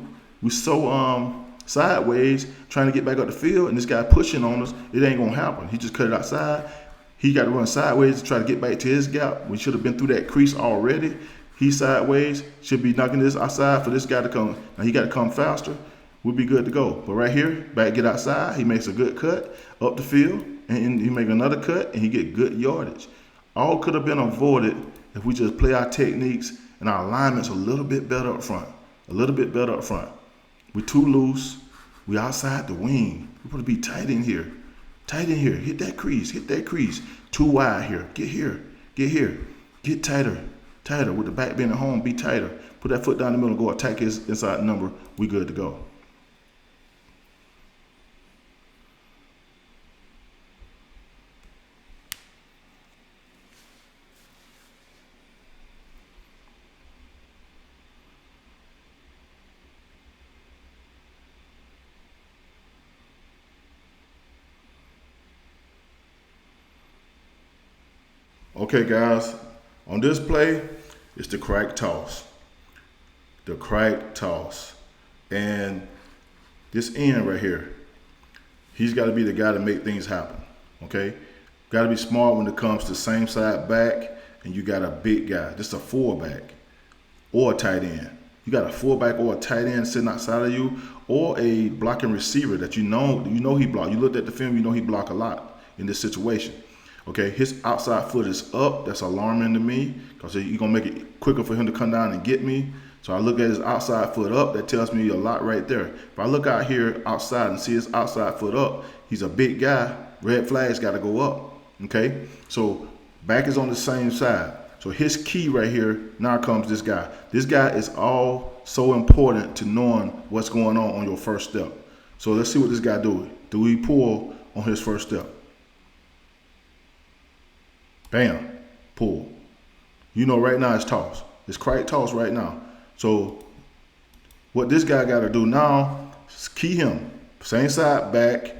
sideways trying to get back up the field, and this guy pushing on us. It ain't gonna happen. He just cut it outside. He got to run sideways to try to get back to his gap. We should have been through that crease already. He's sideways, should be knocking this outside for this guy to come. Now he got to come faster. We'll be good to go. But right here, back get outside. He makes a good cut up the field, and he make another cut, and he get good yardage. All could have been avoided if we just play our techniques and our alignments a little bit better up front. A little bit better up front. We're too loose. We outside the wing. We're supposed to be tight in here. Tight in here. Hit that crease. Hit that crease. Too wide here. Get here. Get here. Get tighter. Tighter. With the back being at home, be tighter. Put that foot down the middle. Go attack his inside number. We good to go. Okay, guys, on this play, it's the crack toss. The crack toss. And this end right here, he's got to be the guy to make things happen, okay? Got to be smart when it comes to same side back, and you got a big guy, just a fullback or a tight end. You got a fullback or a tight end sitting outside of you, or a blocking receiver that you know he block. You looked at the film, you know he block a lot in this situation. Okay, his outside foot is up. That's alarming to me because you're going to make it quicker for him to come down and get me. So I look at his outside foot up. That tells me a lot right there. If I look out here outside and see his outside foot up, he's a big guy. Red flag's got to go up. Okay, so back is on the same side. So his key right here, now comes this guy. This guy is all so important to knowing what's going on your first step. So let's see what this guy do. Do he pull on his first step? Bam, pull. You know right now it's toss. It's crack toss right now. So what this guy got to do now is key him. Same side back,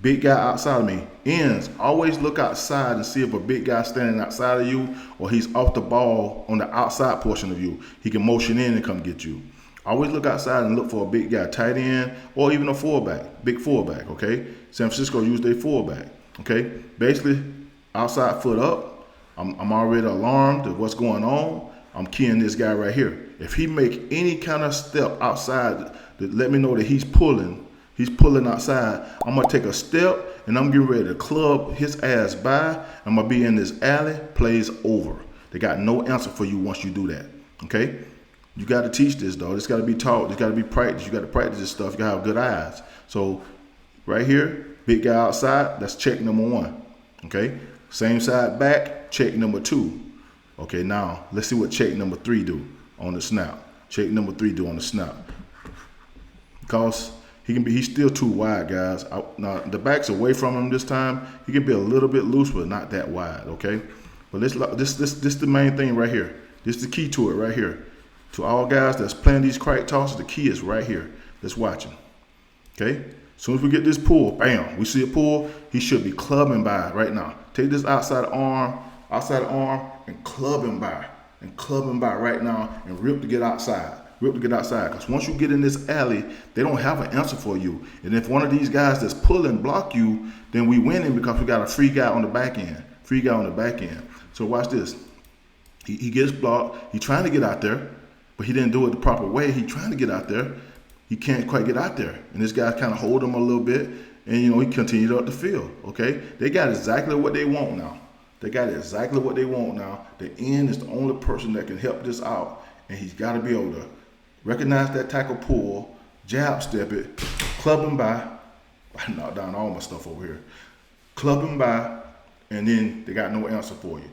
big guy outside of me. Ends, always look outside and see if a big guy standing outside of you or he's off the ball on the outside portion of you. He can motion in and come get you. Always look outside and look for a big guy, tight end, or even a fullback, big fullback, okay? San Francisco used their fullback, okay? Basically, outside foot up, I'm already alarmed of what's going on. I'm keying this guy right here. If he make any kind of step outside that let me know that he's pulling outside, I'm gonna take a step and I'm getting ready to club his ass by. I'm gonna be in this alley, plays over. They got no answer for you once you do that, okay? You got to teach this, though. This got to be taught. This got to be practiced. You got to practice this stuff. You got to have good eyes. So right here, big guy outside, that's check number 1, okay? Same side back, check number 2. Okay, now let's see what check number 3 do on the snap. Check number 3 do on the snap. Because he's still too wide, guys. Now the back's away from him this time. He can be a little bit loose, but not that wide, okay? But this the main thing right here. This is the key to it right here. To all guys that's playing these crack tosses, the key is right here. Let's watch him. Okay? As soon as we get this pull, bam, we see a pull, he should be clubbing by right now. Take this outside arm, and club him by. Right now and rip to get outside. Because once you get in this alley, they don't have an answer for you. And if one of these guys that's pulling block you, then we winning because we got a free guy on the back end. So watch this. He gets blocked. He's trying to get out there, but he didn't do it the proper way. He's trying to get out there. He can't quite get out there. And this guy kind of hold him a little bit, and, he continued up the field, okay? They got exactly what they want now. The end is the only person that can help this out, and he's got to be able to recognize that tackle pull, jab step it, club him by. I knocked down all my stuff over here. Club him by, and then they got no answer for you.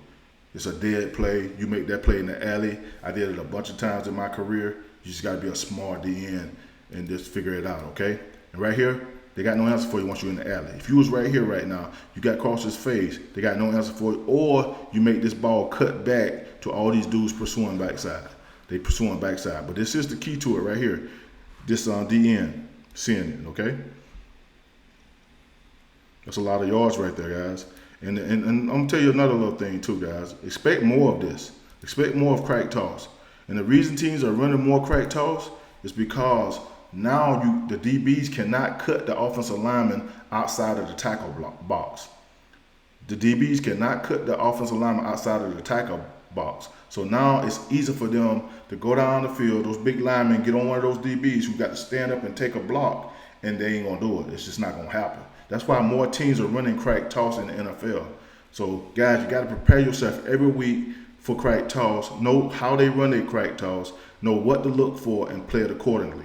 It's a dead play. You make that play in the alley. I did it a bunch of times in my career. You just got to be a smart DN and just figure it out, okay? And right here, they got no answer for you once you're in the alley. If you was right here right now, you got across his face, they got no answer for you. Or you make this ball cut back to all these dudes pursuing backside. But this is the key to it right here. This DN, seeing it, okay? That's a lot of yards right there, guys. And I'm going to tell you another little thing too, guys. Expect more of this. Expect more of crack toss. And the reason teams are running more crack toss is because now the DBs cannot cut the offensive lineman outside of the tackle box. The DBs cannot cut the offensive lineman outside of the tackle box. So now it's easy for them to go down the field. Those big linemen get on one of those DBs who got to stand up and take a block, and they ain't going to do it. It's just not going to happen. That's why more teams are running crack toss in the NFL. So, guys, you got to prepare yourself every week for crack toss. Know how they run their crack toss. Know what to look for and play it accordingly.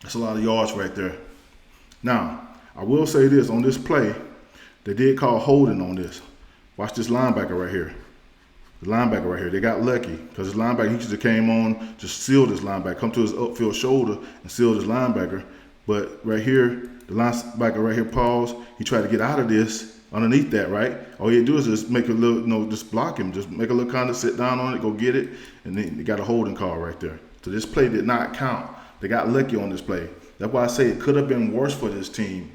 That's a lot of yards right there. Now, I will say this. On this play, they did call holding on this. Watch this linebacker right here. They got lucky because this linebacker, he just came on, just sealed this linebacker, come to his upfield shoulder and sealed his linebacker. But right here, the linebacker right here, pause. He tried to get out of this underneath that, right? All you do is just make a little, just block him. Just make a little kind of sit down on it, go get it, and then they got a holding call right there. So this play did not count. They got lucky on this play. That's why I say it could have been worse for this team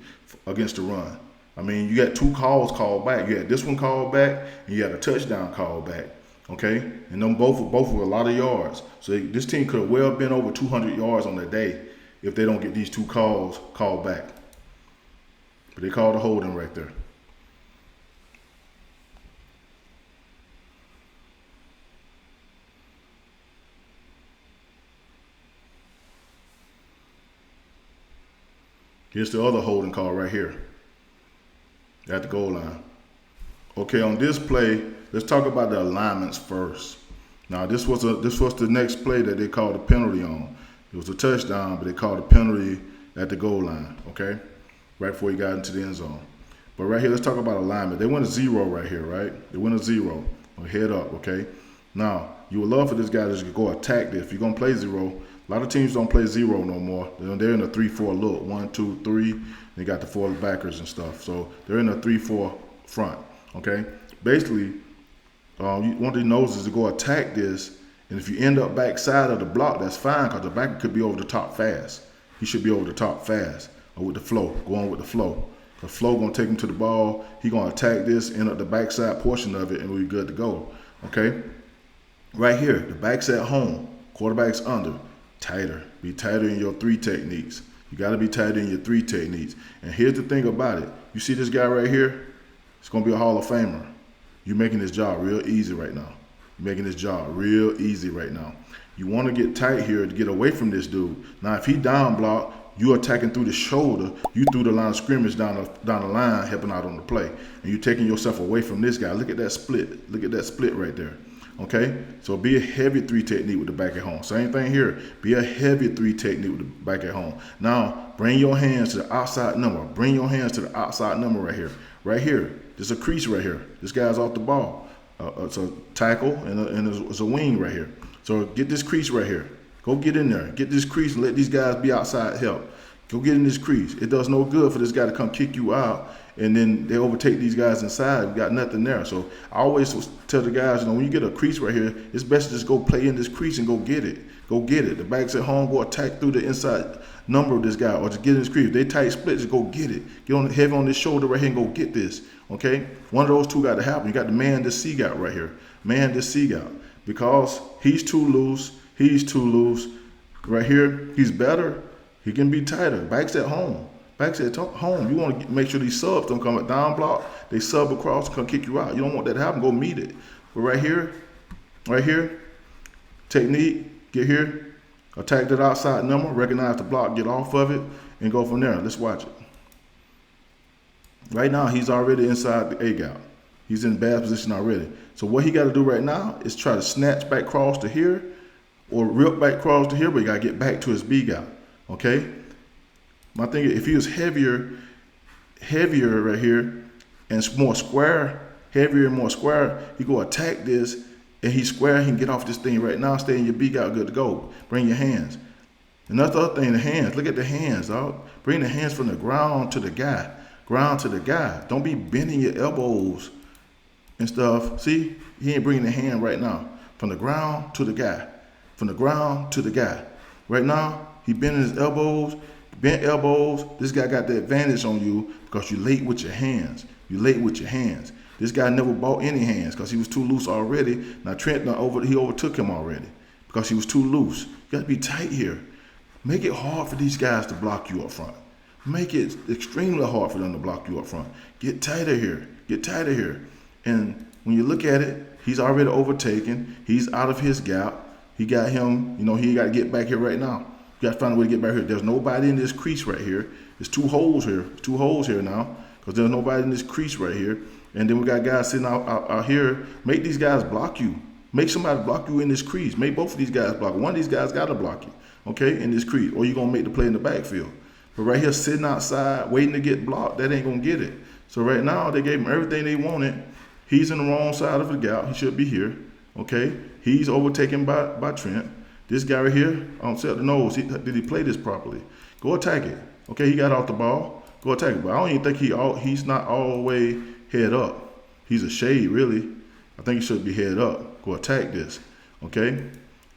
against the run. I mean, you got 2 calls called back. You had this one called back, and you had a touchdown called back. Okay, and them both were a lot of yards. So this team could have well been over 200 yards on the day if they don't get these 2 calls called back. But they called a holding right there. Here's the other holding call right here at the goal line. Okay, on this play, let's talk about the alignments first. Now, this was the next play that they called a penalty on. It was a touchdown, but they called a penalty at the goal line, okay? Right before he got into the end zone. But right here, let's talk about alignment. They went a 0 right here, right? They went a 0. Head up, okay? Now, you would love for this guy to just go attack this. If you're going to play 0, a lot of teams don't play 0 no more. They're in a 3-4 look. 1, 2, 3. They got the 4 backers and stuff. So they're in a 3-4 front, okay? Basically, one of the noses is to go attack this, and if you end up backside of the block, that's fine because the backer could be over the top fast. He should be over the top fast or with the flow, going with the flow. The flow going to take him to the ball. He going to attack this, end up the backside portion of it, and we're good to go. Okay? Right here, the back's at home. Quarterback's under. Tighter. Be tighter in your three techniques. You got to be tighter in your three techniques. And here's the thing about it. You see this guy right here? It's going to be a Hall of Famer. You're making his job real easy right now. You're making his job real easy right now. You want to get tight here to get away from this dude. Now, if he down block, you attacking through the shoulder, you through the line of scrimmage down the line, helping out on the play. And you're taking yourself away from this guy. Look at that split. Look at that split right there. Okay? So be a heavy three technique with the back at home. Same thing here. Be a heavy three technique with the back at home. Now, bring your hands to the outside number. Bring your hands to the outside number right here. Right here. There's a crease right here. This guy's off the ball. It's a tackle and it's a wing right here. So get this crease right here. Go get in there. Get this crease and let these guys be outside help. Go get in this crease. It does no good for this guy to come kick you out and then they overtake these guys inside. You got nothing there. So I always tell the guys, when you get a crease right here, it's best to just go play in this crease and go get it. Go get it. The back's at home, go attack through the inside number of this guy or just get in this crease. If they tight split, just go get it. Get on heavy on this shoulder right here and go get this. Okay? One of those two got to happen. You got the man this seek out right here. Man this seek out. Because he's too loose. He's too loose. Right here, he's better. He can be tighter. Back's at home. Back's at home. You want to make sure these subs don't come at down block. They sub across and come kick you out. You don't want that to happen. Go meet it. But right here, technique, get here, attack that outside number, recognize the block, get off of it, and go from there. Let's watch it. Right now, he's already inside the A-gap. He's in bad position already. So what he got to do right now is try to snatch back cross to here or rip back cross to here, but he got to get back to his B-gap. Okay? My thing is, if he was heavier right here and more square, heavier and more square, he go attack this and he's square, he can get off this thing right now, stay in your B-gap, good to go. Bring your hands. And that's the other thing, the hands. Look at the hands, dog. Bring the hands from the ground to the guy. Ground to the guy. Don't be bending your elbows and stuff. See, he ain't bringing the hand right now. From the ground to the guy. From the ground to the guy. Right now, he bending his elbows, bent elbows. This guy got the advantage on you because you're late with your hands. You're late with your hands. This guy never bought any hands because he was too loose already. Now Trent, he overtook him already because he was too loose. You got to be tight here. Make it hard for these guys to block you up front. Make it extremely hard for them to block you up front. Get tighter here. Get tighter here. And when you look at it, he's already overtaken. He's out of his gap. He got him, he got to get back here right now. You got to find a way to get back here. There's nobody in this crease right here. There's two holes here. Two holes here now because there's nobody in this crease right here. And then we got guys sitting out here. Make these guys block you. Make somebody block you in this crease. Make both of these guys block. One of these guys got to block you, okay, in this crease. Or you're going to make the play in the backfield. But right here, sitting outside, waiting to get blocked, that ain't going to get it. So right now, they gave him everything they wanted. He's in the wrong side of the gap. He should be here, okay? He's overtaken by Trent. This guy right here, I don't see the nose. Did he play this properly? Go attack it. Okay, he got off the ball. Go attack it. But I don't even think he's not all the way head up. He's a shade, really. I think he should be head up. Go attack this. Okay?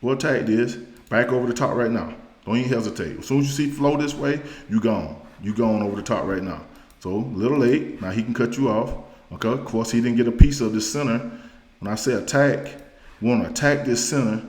Go attack this. Back over the top right now. Don't even hesitate. As soon as you see flow this way, you gone. You gone over the top right now. So, a little late. Now he can cut you off. Okay? Of course, he didn't get a piece of this center. When I say attack, we want to attack this center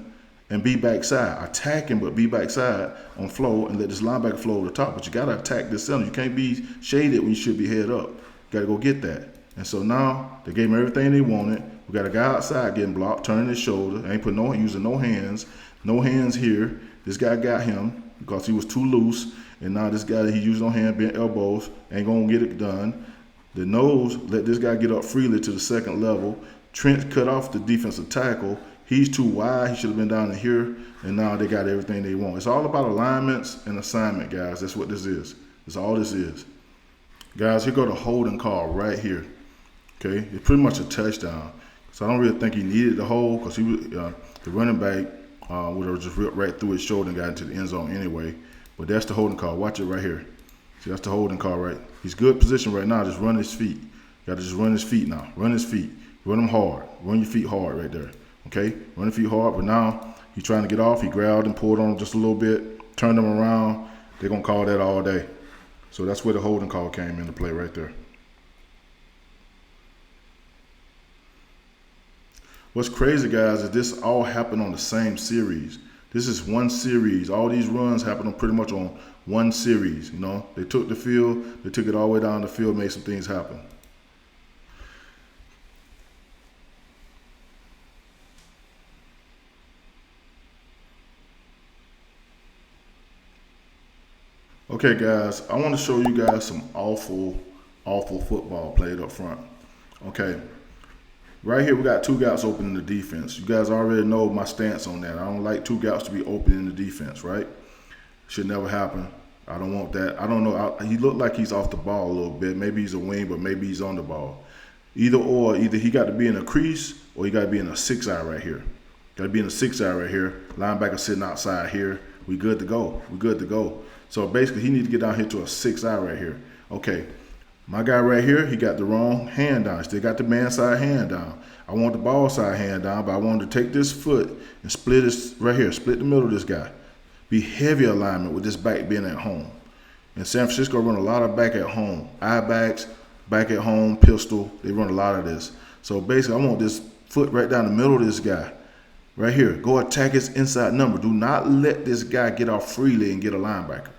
and be backside. Attack him, but be backside on flow and let this linebacker flow over the top. But you got to attack this center. You can't be shaded when you should be head up. You got to go get that. And so now they gave him everything they wanted. We got a guy outside getting blocked, turning his shoulder. Ain't using no hands. No hands here. This guy got him because he was too loose. And now this guy that he used no hand, bent elbows, ain't going to get it done. The nose let this guy get up freely to the second level. Trent cut off the defensive tackle. He's too wide. He should have been down in here. And now they got everything they want. It's all about alignments and assignment, guys. That's what this is. That's all this is. Guys, here go the holding call right here. Okay, it's pretty much a touchdown. So I don't really think he needed the hold because he was the running back would have just ripped right through his shoulder and got into the end zone anyway. But that's the holding call. Watch it right here. See, that's the holding call, right? He's good position right now. Just run his feet. You got to just run his feet now. Run his feet. Run them hard. Run your feet hard right there. Okay? Run your feet hard. But now he's trying to get off. He grabbed and pulled on him just a little bit. Turned him around. They're going to call that all day. So that's where the holding call came into play right there. What's crazy, guys, is this all happened on the same series. This is one series. All these runs happen on pretty much on one series. You know, they took the field, they took it all the way down the field, made some things happen. Okay, guys, I want to show you guys some awful football played up front. Okay, right here we got two gaps open in the defense. You guys already know my stance on that. I don't like two gaps to be open in the defense, right? Should never happen. I don't want that. I don't know. He looked like he's off the ball a little bit. Maybe he's a wing, but maybe he's on the ball. Either he got to be in a crease or he got to be in a 6-eye right here. Got to be in a 6-eye right here. Linebacker sitting outside here. We good to go. We good to go. So basically, he needs to get down here to a 6-eye right here. Okay, my guy right here, he got the wrong hand down. Still got the man side hand down. I want the ball side hand down, but I wanted to take this foot and split this right here, split the middle of this guy. Be heavy alignment with this back being at home. In San Francisco, run a lot of back at home. Eye backs, back at home, pistol. They run a lot of this. So basically, I want this foot right down the middle of this guy. Right here. Go attack his inside number. Do not let this guy get off freely and get a linebacker.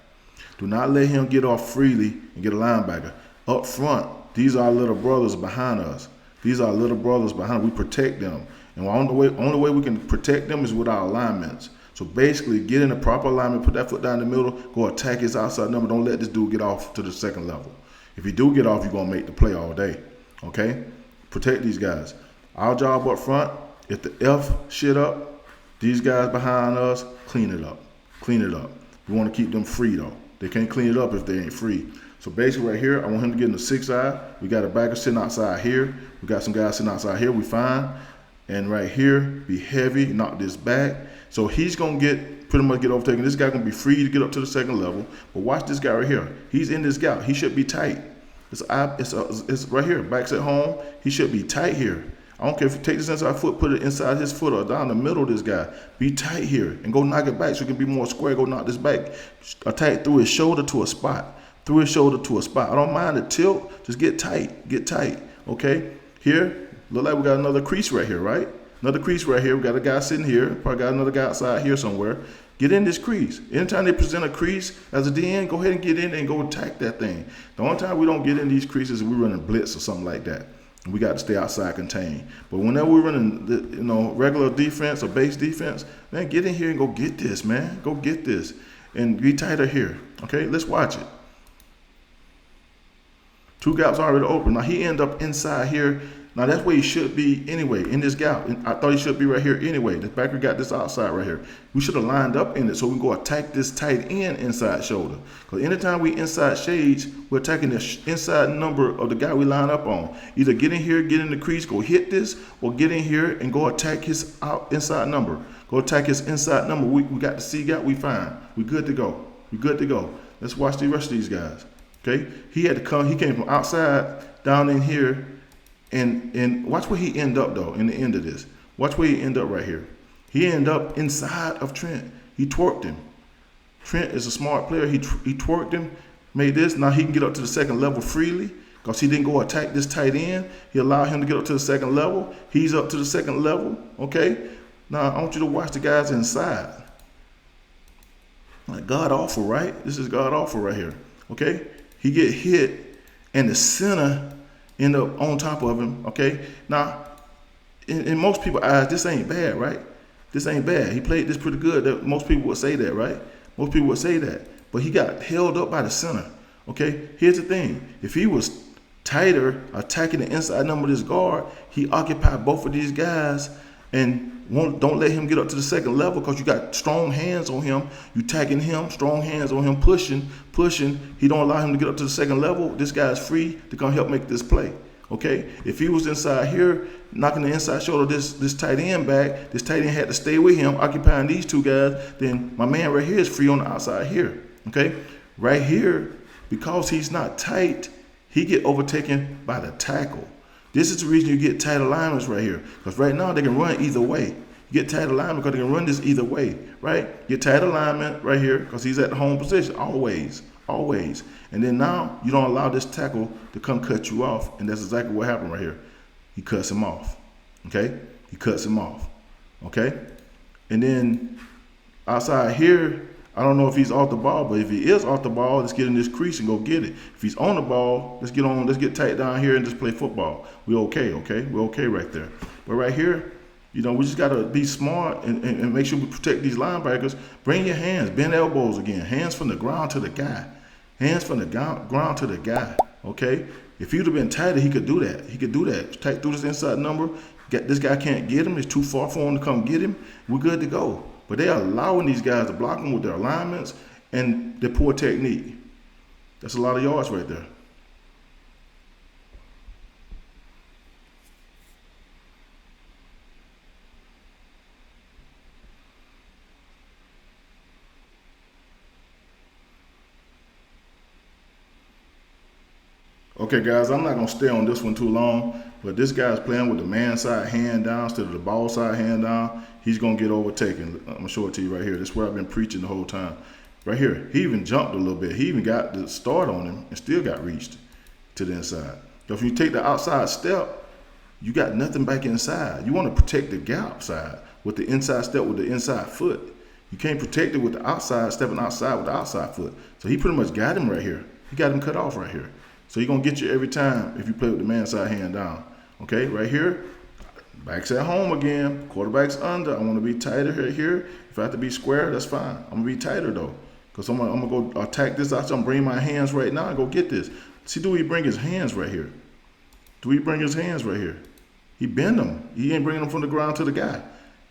Do not let him get off freely and get a linebacker. Up front, these are our little brothers behind us. These are our little brothers behind us. We protect them. And the only way we can protect them is with our alignments. So basically, get in the proper alignment, put that foot down the middle, go attack his outside number. Don't let this dude get off to the second level. If you do get off, you're going to make the play all day. Okay? Protect these guys. Our job up front, if the F shit up, these guys behind us, clean it up. Clean it up. We want to keep them free, though. They can't clean it up if they ain't free. So basically right here, I want him to get in the 6-eye. We got a backer sitting outside here. We got some guys sitting outside here. We fine. And right here, be heavy, knock this back. So he's going to pretty much get overtaken. This guy going to be free to get up to the second level. But watch this guy right here. He's in this gap. He should be tight. It's right here. Backs at home. He should be tight here. I don't care if you take this inside foot, put it inside his foot or down the middle of this guy. Be tight here and go knock it back so it can be more square. Go knock this back. Attack through his shoulder to a spot. Through his shoulder to a spot. I don't mind the tilt. Just get tight. Get tight. Okay? Here, look like we got another crease right here, right? Another crease right here. We got a guy sitting here. Probably got another guy outside here somewhere. Get in this crease. Anytime they present a crease as a DN, go ahead and get in and go attack that thing. The only time we don't get in these creases is we run a blitz or something like that. We got to stay outside contained. But whenever we're running, regular defense or base defense, man, get in here and go get this, man. Go get this. And be tighter here. Okay, let's watch it. Two gaps already open. Now he ended up inside here. Now that's where he should be anyway, in this gap. And I thought he should be right here anyway. The backer got this outside right here. We should have lined up in it so we can go attack this tight end inside shoulder. Because anytime we inside shades, we're attacking the inside number of the guy we line up on. Either get in here, get in the crease, go hit this, or get in here and go attack his inside number. Go attack his inside number. We got the C gap, we fine. We good to go. We good to go. Let's watch the rest of these guys. Okay? He had to come, he came from outside down in here. And watch where he end up, though, in the end of this. Watch where he end up right here. He end up inside of Trent. He twerked him. Trent is a smart player. He twerked him, made this. Now he can get up to the second level freely because he didn't go attack this tight end. He allowed him to get up to the second level. He's up to the second level, okay? Now I want you to watch the guys inside. Like God awful, right? This is God awful right here, okay? He get hit, and the center end up on top of him, okay? Now, in most people's eyes, this ain't bad, right? This ain't bad. He played this pretty good. Most people would say that, right? Most people would say that. But he got held up by the center, okay? Here's the thing. If he was tighter, attacking the inside number of this guard, he occupied both of these guys and don't let him get up to the second level because you got strong hands on him. You tagging him, strong hands on him, pushing. He don't allow him to get up to the second level. This guy's free to come help make this play. Okay? If he was inside here, knocking the inside shoulder this tight end back, this tight end had to stay with him, occupying these two guys, then my man right here is free on the outside here. Okay? Right here, because he's not tight, he get overtaken by the tackle. This is the reason you get tight alignments right here. Because right now they can run either way. You get tight alignment because they can run this either way, right? Get tight alignment right here because he's at the home position, always. And then now you don't allow this tackle to come cut you off, and that's exactly what happened right here. He cuts him off, okay? He cuts him off, okay? And then Outside here, I don't know if he's off the ball, but if he is off the ball, let's get in this crease and go get it. If he's on the ball, let's get tight down here and just play football. We're okay. We're okay right there. But right here, we just got to be smart and make sure we protect these linebackers. Bring your hands, bend elbows again. Hands from the ground to the guy. Hands from the ground to the guy, okay? If he'd have been tighter, he could do that. He could do that. Tight through this inside number. This guy can't get him. It's too far for him to come get him. We're good to go. But they're allowing these guys to block them with their alignments and their poor technique. That's a lot of yards right there. Okay, guys, I'm not going to stay on this one too long, but this guy's playing with the man side hand down instead of the ball side hand down. He's going to get overtaken. I'm going to show it to you right here. This is where I've been preaching the whole time. Right here, he even jumped a little bit. He even got the start on him and still got reached to the inside. So if you take the outside step, you got nothing back inside. You want to protect the gap side with the inside step with the inside foot. You can't protect it with the outside, stepping outside with the outside foot. So he pretty much got him right here. He got him cut off right here. So he's going to get you every time if you play with the man side hand down. Okay, right here, backs at home again. Quarterback's under. I want to be tighter right here. If I have to be square, that's fine. I'm going to be tighter, though, because I'm going to go attack this out. So I'm bringing my hands right now and go get this. See, do he bring his hands right here? Do he bring his hands right here? He bend them. He ain't bringing them from the ground to the guy.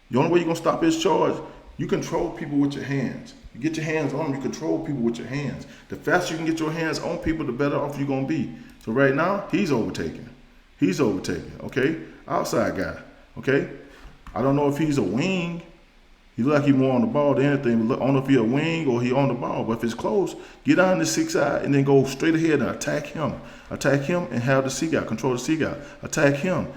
The only way you're going to stop his charge, you control people with your hands. You get your hands on them, you control people with your hands. The faster you can get your hands on people, the better off you're going to be. So right now, he's overtaking. He's overtaking, okay? Outside guy, okay? I don't know if he's a wing. He look like he's more on the ball than anything. I don't know if he's a wing or he on the ball. But if it's close, get down the 6-eye and then go straight ahead and attack him. Attack him and have the C guy, control the C guy. Attack him,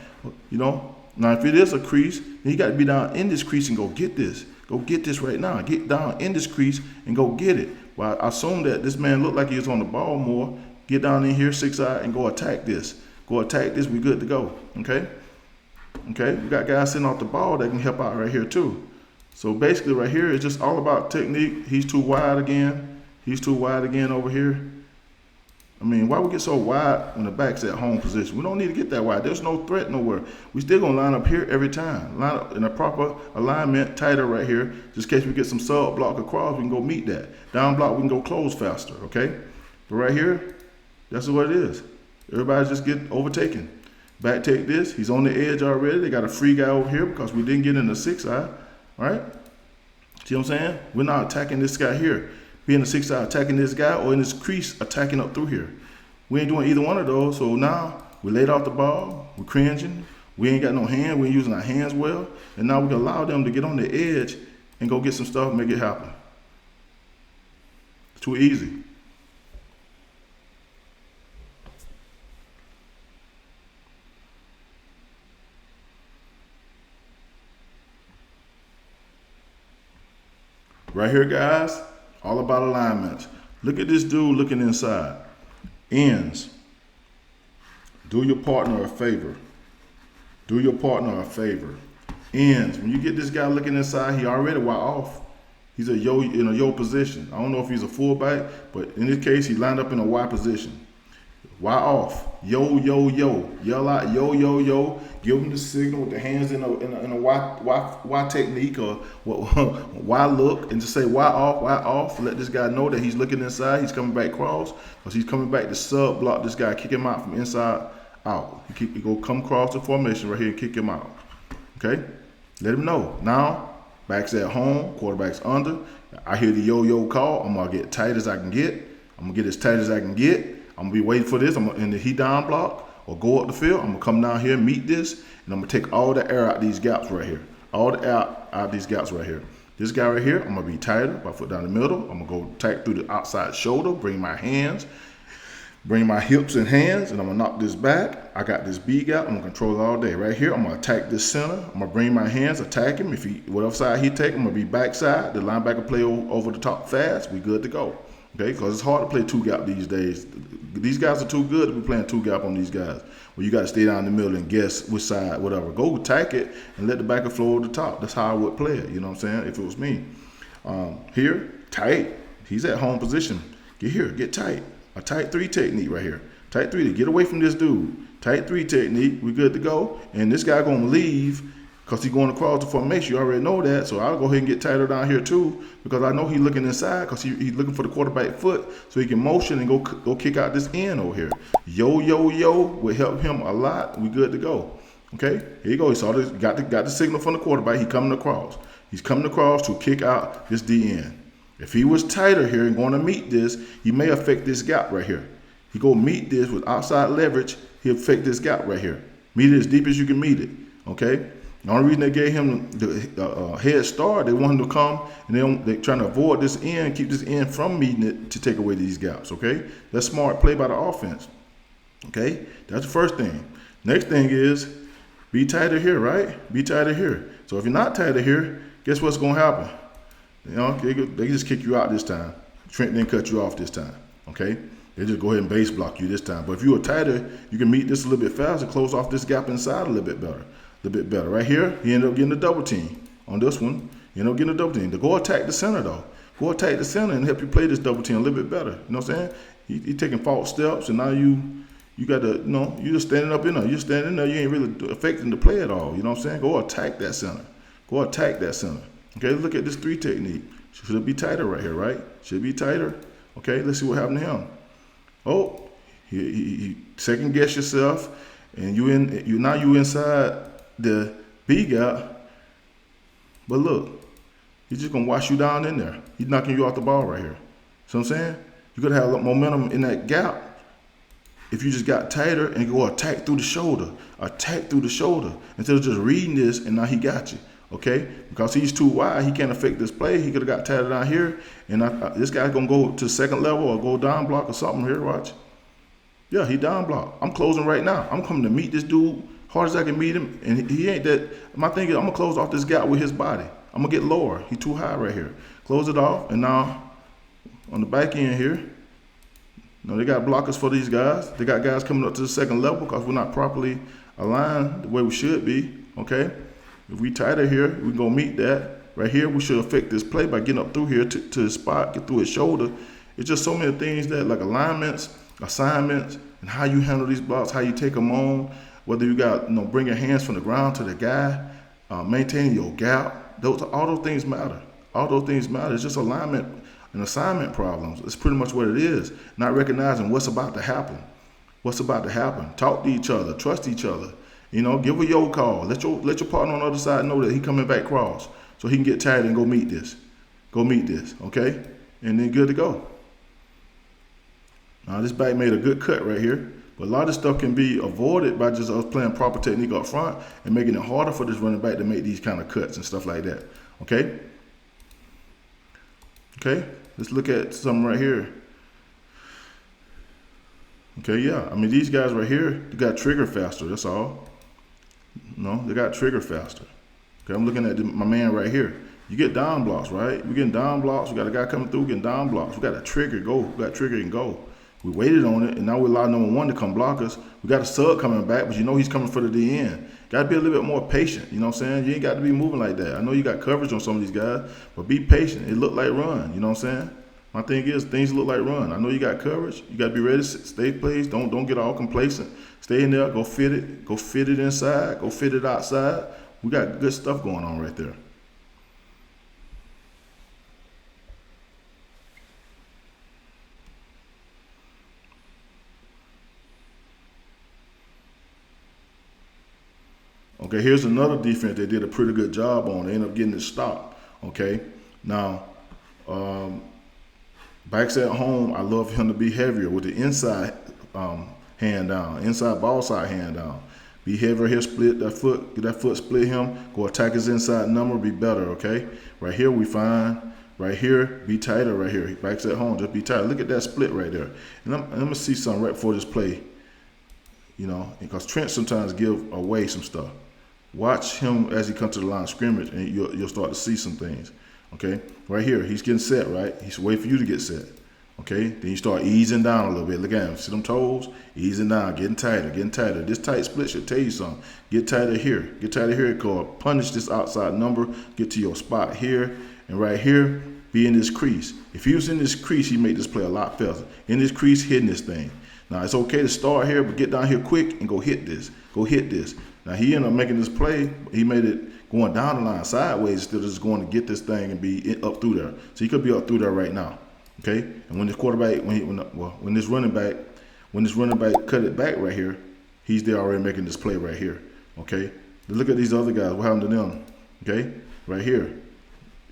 Now, if it is a crease, then you got to be down in this crease and go get this. Go get this right now. Get down in this crease and go get it. Well, I assume that this man looked like he was on the ball more. Get down in here, 6-eye, and go attack this. Go attack this. We good to go. Okay? Okay? We got guys sitting off the ball that can help out right here too. So basically right here, it's just all about technique. He's too wide again. He's too wide again over here. I mean, why we get so wide when the back's at home position? We don't need to get that wide. There's no threat nowhere. We still gonna line up here every time. Line up in a proper alignment, tighter right here. Just in case we get some sub block across, we can go meet that. Down block, we can go close faster, okay? But right here, that's what it is. Everybody's just getting overtaken. Back take this. He's on the edge already. They got a free guy over here because we didn't get in the 6-eye, right? See what I'm saying? We're not attacking this guy here. Being the 6-eye attacking this guy or in this crease attacking up through here. We ain't doing either one of those. So now we laid off the ball. We're cringing. We ain't got no hand. We ain't using our hands well. And now we can allow them to get on the edge and go get some stuff and make it happen. It's too easy. Right here, guys. All about alignments. Look at this dude looking inside. Ends. Do your partner a favor. Do your partner a favor. Ends. When you get this guy looking inside, he already wide off. He's in a yo position. I don't know if he's a fullback, but in this case, he lined up in a Y position. Y off. Yo, yo, yo. Yell out yo, yo, yo. Give him the signal with the hands in a Y technique or Y look and just say Y off, Y off. Let this guy know that he's looking inside. He's coming back cross because he's coming back to sub block this guy, kick him out from inside out. He go come across the formation right here and kick him out. Okay? Let him know. Now, back's at home, quarterback's under. I hear the yo-yo call. I'm going to get tight as I can get. I'm going to get as tight as I can get. I'm going to be waiting for this. And the he down block or go up the field. I'm going to come down here, meet this, and I'm going to take all the air out these gaps right here. All the air out these gaps right here. This guy right here, I'm going to be tighter, my foot down the middle. I'm going to go tight through the outside shoulder, bring my hands, bring my hips and hands, and I'm going to knock this back. I got this B gap. I'm going to control it all day. Right here, I'm going to attack this center. I'm going to bring my hands, attack him. If he, whatever side he take, I'm going to be backside. The linebacker play over the top fast. We good to go. Okay, because it's hard to play two gap these days. These guys are too good to be playing two gap on these guys. Well, you got to stay down in the middle and guess which side, whatever. Go attack it and let the backer flow over the top. That's how I would play it. You know what I'm saying? If it was me. Here, tight. He's at home position. Get here, get tight. A tight 3 technique right here. Tight 3 to get away from this dude. Tight 3 technique, we good to go. And this guy gonna leave because he's going across the formation. You already know that. So I'll go ahead and get tighter down here too, because I know he's looking inside because he's looking for the quarterback foot so he can motion and go kick out this end over here. Yo, yo, yo will help him a lot. We good to go. Okay, here you go. He saw this, got the signal from the quarterback. He coming across. He's coming across to kick out this D end. If he was tighter here and going to meet this, he may affect this gap right here. He go meet this with outside leverage, he'll affect this gap right here. Meet it as deep as you can meet it, okay? The only reason they gave him the head start, they want him to come, and they're trying to avoid this end, keep this end from meeting it to take away these gaps, okay? That's smart play by the offense, okay? That's the first thing. Next thing is, be tighter here, right? Be tighter here. So if you're not tighter here, guess what's going to happen? You know, they just kick you out this time. Trent didn't cut you off this time, okay? They just go ahead and base block you this time. But if you were tighter, you can meet this a little bit faster, close off this gap inside a little bit better. Right here, he ended up getting a double team on this one. You end up getting a double team. To go attack the center though. Go attack the center and help you play this double team a little bit better. You know what I'm saying? He taking false steps, and now you got to, you're just standing up in there. You're standing there. You ain't really affecting the play at all. You know what I'm saying? Go attack that center. Go attack that center. Okay, look at this 3 technique. Should be tighter right here, right? Should be tighter. Okay, let's see what happened to him. Oh, he second guess yourself, and you inside the B gap. But look, he's just gonna wash you down in there. He's knocking you off the ball right here. See what I'm saying? You could have momentum in that gap if you just got tighter and go attack through the shoulder, instead of just reading this and now he got you. Okay, because he's too wide, he can't affect this play. He could have got tighter down here, and this guy's gonna go to the second level or go down block or something here. Watch. Yeah, he down block. I'm closing right now. I'm coming to meet this dude hard as I can meet him, and he ain't that. My thing is, I'm gonna close off this gap with his body. I'm gonna get lower. He's too high right here. Close it off, and now on the back end here, they got blockers for these guys. They got guys coming up to the second level because we're not properly aligned the way we should be. Okay. If we tighter here, we can go meet that. Right here, we should affect this play by getting up through here to his spot, get through his shoulder. It's just so many things that, like alignments, assignments, and how you handle these blocks, how you take them on, whether you got, bring your hands from the ground to the guy, maintaining your gap. All those things matter. All those things matter. It's just alignment and assignment problems. It's pretty much what it is. Not recognizing what's about to happen. What's about to happen. Talk to each other. Trust each other. Give a yo call. Let your partner on the other side know that he coming back cross, so he can get tired and go meet this. Okay? And then good to go. Now this back made a good cut right here, but a lot of stuff can be avoided by just us playing proper technique up front and making it harder for this running back to make these kind of cuts and stuff like that. Okay? Okay? Let's look at something right here. Okay, yeah. I mean, these guys right here, they got trigger faster. That's all. They got trigger faster. Okay, I'm looking at my man right here. You get down blocks, right? We're getting down blocks. We got a guy coming through getting down blocks. We got a trigger, go. We got trigger and go. We waited on it, and now we allow number 1 to come block us. We got a sub coming back, but he's coming for the D end. Got to be a little bit more patient. You know what I'm saying? You ain't got to be moving like that. I know you got coverage on some of these guys, but be patient. It looked like run. You know what I'm saying? My thing is, things look like run. I know you got coverage. You got to be ready to stay plays. Don't get all complacent. Stay in there. Go fit it. Go fit it inside. Go fit it outside. We got good stuff going on right there. Okay, here's another defense they did a pretty good job on. They ended up getting it stopped. Okay, now backs at home, I love him to be heavier with the inside hand down, inside ball side hand down. Be heavier here, split that foot, get that foot split him, go attack his inside number, be better, okay? Right here we find, right here, be tighter right here. Backs at home, just be tighter. Look at that split right there. And I'm gonna see something right before this play, because Trent sometimes give away some stuff. Watch him as he comes to the line of scrimmage, and you'll start to see some things. Okay, right here, he's getting set, right? He's waiting for you to get set. Okay, then you start easing down a little bit. Look at him, see them toes? Easing down, getting tighter, getting tighter. This tight split should tell you something. Get tighter here, called punish this outside number, get to your spot here, and right here, be in this crease. If he was in this crease, he'd make this play a lot faster. In this crease, hitting this thing. Now, it's okay to start here, but get down here quick and go hit this. Go hit this. Now, he ended up making this play. He made it going down the line sideways instead of just going to get this thing and be up through there. So he could be up through there right now. Okay? And when this quarterback, when this running back cut it back right here, he's there already making this play right here. Okay? Look at these other guys. What happened to them? Okay? Right here.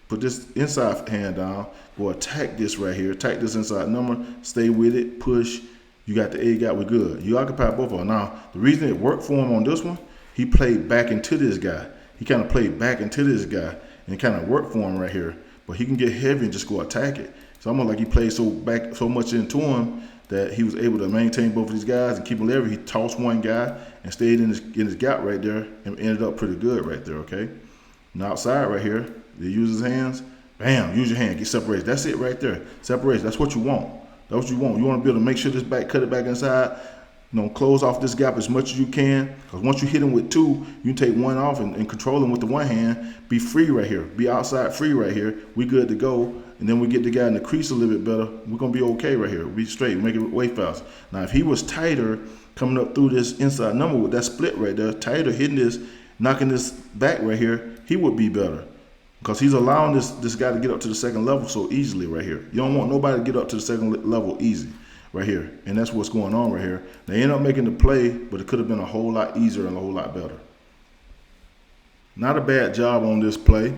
Put this inside hand down. Go attack this right here. Attack this inside number. Stay with it. Push. You got the A gap. We're good. You occupy both of them. Now, the reason it worked for him on this one, he played back into this guy. He kind of played back into this guy and kind of worked for him right here. But he can get heavy and just go attack it. It's almost like he played so much into him that he was able to maintain both of these guys and keep them level. He tossed one guy and stayed in his gap right there and ended up pretty good right there, okay? Now outside right here, they use his hands. Bam, use your hand, get separated. That's it right there. Separation, that's what you want. That's what you want. You want to be able to make sure this back, cut it back inside, close off this gap as much as you can. Because once you hit him with two, you can take one off and control him with the one hand. Be free right here. Be outside free right here. We good to go. And then we get the guy in the crease a little bit better. We're going to be okay right here. Be straight. Make it way fast. Now, if he was tighter coming up through this inside number with that split right there, tighter hitting this, knocking this back right here, he would be better. Because he's allowing this guy to get up to the second level so easily right here. You don't want nobody to get up to the second level easy right here. And that's what's going on right here. They end up making the play, but it could have been a whole lot easier and a whole lot better. Not a bad job on this play.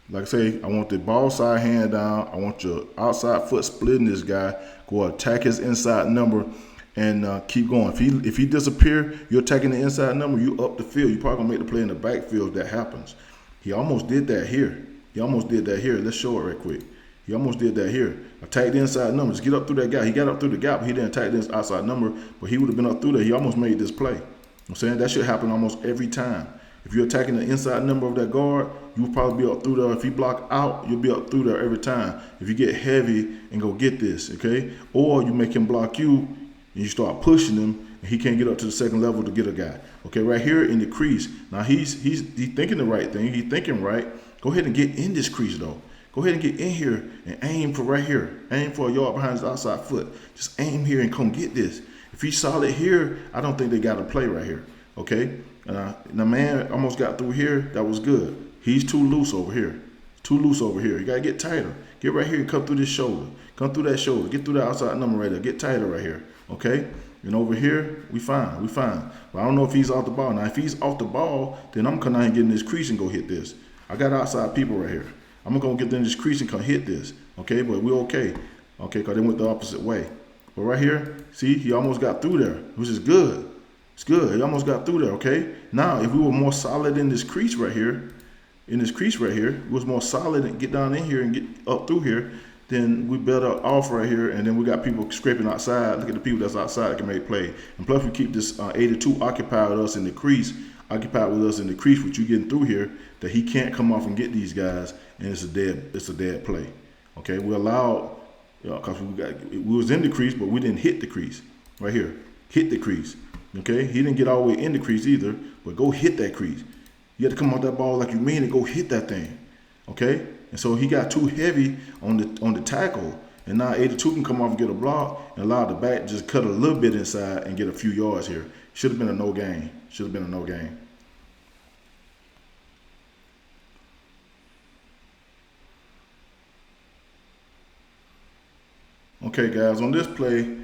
Like I say, I want the ball side hand down. I want your outside foot splitting this guy. Go attack his inside number and keep going. If he disappear, you're attacking the inside number, you up the field. You're probably going to make the play in the backfield if that happens. He almost did that here. Let's show it right quick. He almost did that here. Attack the inside number. Just get up through that guy. He got up through the gap. He didn't attack this outside number, but he would have been up through there. He almost made this play. I'm saying that should happen almost every time. If you're attacking the inside number of that guard, you'll probably be up through there. If he block out, you'll be up through there every time. If you get heavy and go get this, okay? Or you make him block you and you start pushing him and he can't get up to the second level to get a guy. Okay, right here in the crease. Now he's thinking the right thing. He's thinking right. Go ahead and get in this crease though. Go ahead and get in here and aim for right here. Aim for a yard behind his outside foot. Just aim here and come get this. If he's solid here, I don't think they got to play right here. Okay? The man almost got through here. That was good. He's too loose over here. You got to get tighter. Get right here and come through this shoulder. Come through that shoulder. Get through the outside number right there. Get tighter right here. Okay? And over here, we fine. But I don't know if he's off the ball. Now, if he's off the ball, then I'm coming out and getting this crease and go hit this. I got outside people right here. I'm going to get in this crease and come hit this. Okay? But we're okay. Okay? Because they went the opposite way. But right here, see, he almost got through there, which is good. It's good. He almost got through there, okay? Now, if we were more solid in this crease right here, we was more solid and get down in here and get up through here, then we better off right here, and then we got people scraping outside. Look at the people that's outside that can make play. And plus, we keep this 82 occupied with us in the crease, which you getting through here, that he can't come off and get these guys, and it's a dead play. Okay, we allowed, because we was in the crease, but we didn't hit the crease right here. Hit the crease. Okay, he didn't get all the way in the crease either, but go hit that crease. You have to come off that ball like you mean and go hit that thing. Okay, and so he got too heavy on the tackle, and now 82 can come off and get a block and allow the back to just cut a little bit inside and get a few yards here. Should have been a no gain. Okay, guys, on this play,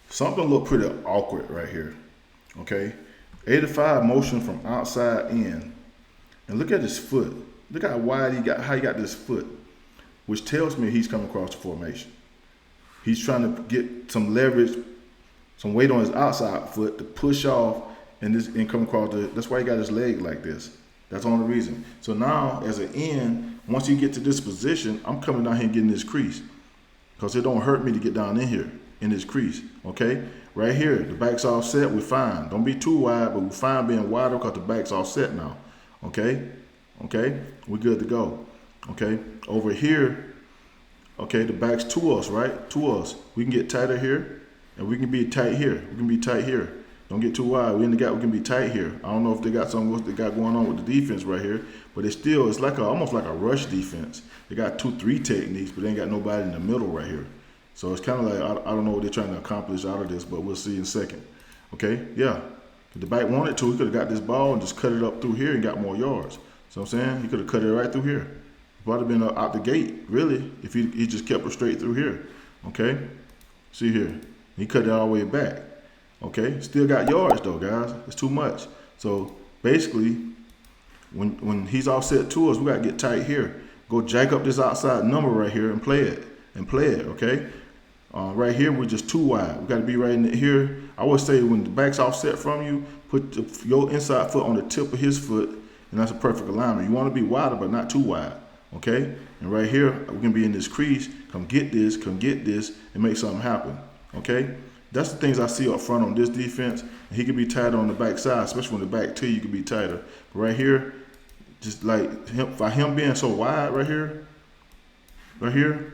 something looked pretty awkward right here. Okay, 85 motion from outside in, and look at his foot. Look how wide how he got this foot, which tells me he's coming across the formation. He's trying to get some leverage, some weight on his outside foot to push off and come across that's why he got his leg like this. That's the only reason. So now as an end, once you get to this position, I'm coming down here and getting this crease, because it don't hurt me to get down in here in this crease. Okay. Right here, the back's all set, we're fine. Don't be too wide, but we're fine being wider because the back's all set now. Okay? We're good to go. Okay? Over here, okay, the back's to us, right? To us. We can get tighter here, and we can be tight here. Don't get too wide. We in the gap. We can be tight here. I don't know if they got something what they got going on with the defense right here, but it's like almost like a rush defense. They got 2-3 techniques, but they ain't got nobody in the middle right here. So it's kind of like I don't know what they're trying to accomplish out of this, but we'll see in a second. Okay, yeah. If the back wanted to, he could have got this ball and just cut it up through here and got more yards. So I'm saying he could have cut it right through here. Probably been out the gate, really, if he just kept it straight through here. Okay, see here, he cut it all the way back. Okay, still got yards though, guys. It's too much. So basically, when he's all set to us, we gotta get tight here. Go jack up this outside number right here and play it. Okay. Right here, we're just too wide. We got to be right in here. I always say when the back's offset from you, put your inside foot on the tip of his foot, and that's a perfect alignment. You want to be wider, but not too wide, okay? And right here, we're going to be in this crease. Come get this, and make something happen, okay? That's the things I see up front on this defense. And he can be tighter on the back side, especially when the back tee, you can be tighter. But right here, just like him being so wide right here,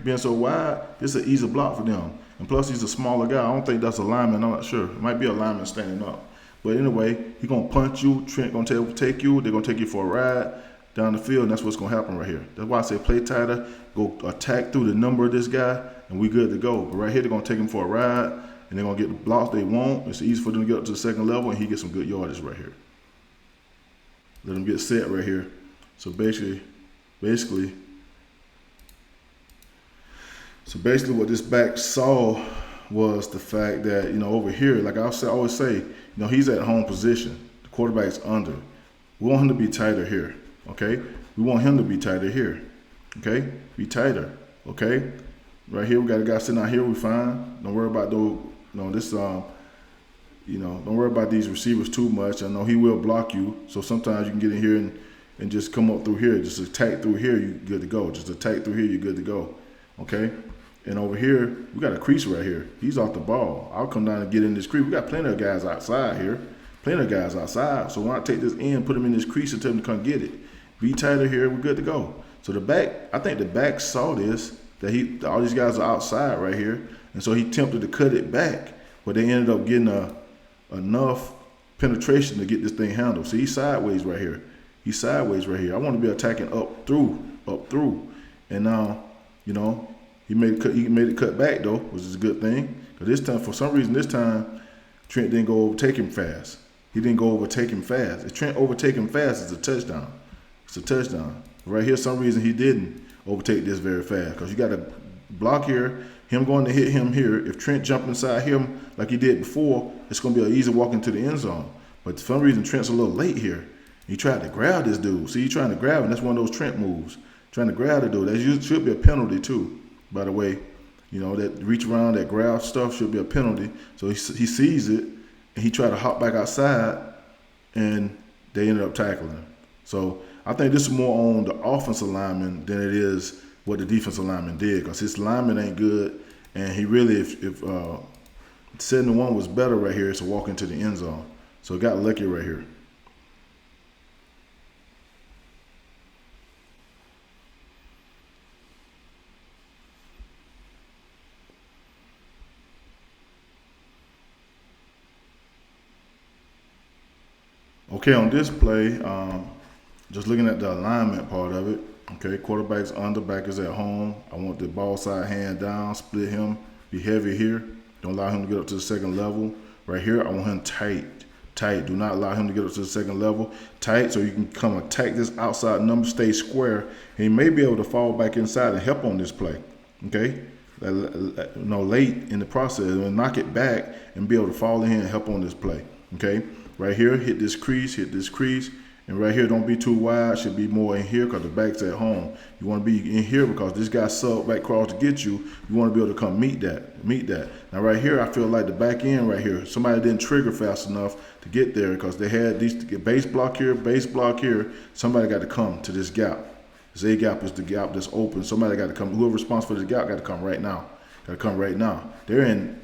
being so wide, this is an easy block for them. And plus, he's a smaller guy. I don't think that's a lineman. I'm not sure. It might be a lineman standing up. But anyway, he's going to punch you. Trent going to take you. They're going to take you for a ride down the field, and that's what's going to happen right here. That's why I say play tighter. Go attack through the number of this guy, and we good to go. But right here, they're going to take him for a ride, and they're going to get the blocks they want. It's easy for them to get up to the second level, and he gets some good yardage right here. Let him get set right here. So basically, what this back saw was the fact that, over here, like I always say, he's at home position. The quarterback's under. We want him to be tighter here, okay? We want him to be tighter here, okay? Be tighter, okay? Right here, we got a guy sitting out here, we fine. Don't worry about don't worry about these receivers too much. I know he will block you, so sometimes you can get in here and just come up through here. Just attack through here, you're good to go. Just attack through here, you're good to go, okay? And over here, we got a crease right here. He's off the ball. I'll come down and get in this crease. We got plenty of guys outside here. So when I take this in, put him in this crease and tell him to come get it. Be tighter here, we're good to go. So I think the back saw this, that all these guys are outside right here. And so he attempted to cut it back, but they ended up getting enough penetration to get this thing handled. See, he's sideways right here. I want to be attacking up through. And now, he made it cut back though, which is a good thing. Because this time, for some reason, Trent didn't go overtake him fast. He didn't go overtake him fast. If Trent overtake him fast, it's a touchdown. Right here, some reason he didn't overtake this very fast. Because you got to block here, him going to hit him here. If Trent jumped inside him like he did before, it's going to be an easy walk into the end zone. But for some reason, Trent's a little late here. He tried to grab this dude. See, he's trying to grab him. That's one of those Trent moves. Trying to grab the dude. That should be a penalty too. By the way, that reach around, that grab stuff should be a penalty. So he sees it, and he tried to hop back outside, and they ended up tackling him. So I think this is more on the offensive lineman than it is what the defensive lineman did, because his lineman ain't good, and he really, if 7-1 was better right here, it's a walk into the end zone. So he got lucky right here. Okay, on this play, just looking at the alignment part of it, okay, quarterback's under, back is at home. I want the ball side hand down, split him, be heavy here. Don't allow him to get up to the second level. Right here, I want him tight. Do not allow him to get up to the second level. Tight, so you can come attack this outside number, stay square. And he may be able to fall back inside and help on this play, okay? Late in the process, and knock it back and be able to fall in here and help on this play, okay? Right here, hit this crease, and right here, don't be too wide. Should be more in here because the back's at home. You want to be in here because this guy sucked back across to get you. You want to be able to come meet that. Now right here, I feel like the back end right here, somebody didn't trigger fast enough to get there because they had these base block here. Somebody got to come to this gap. This A gap is the gap that's open. Somebody got to come. Whoever responsible for this gap got to come right now. They're in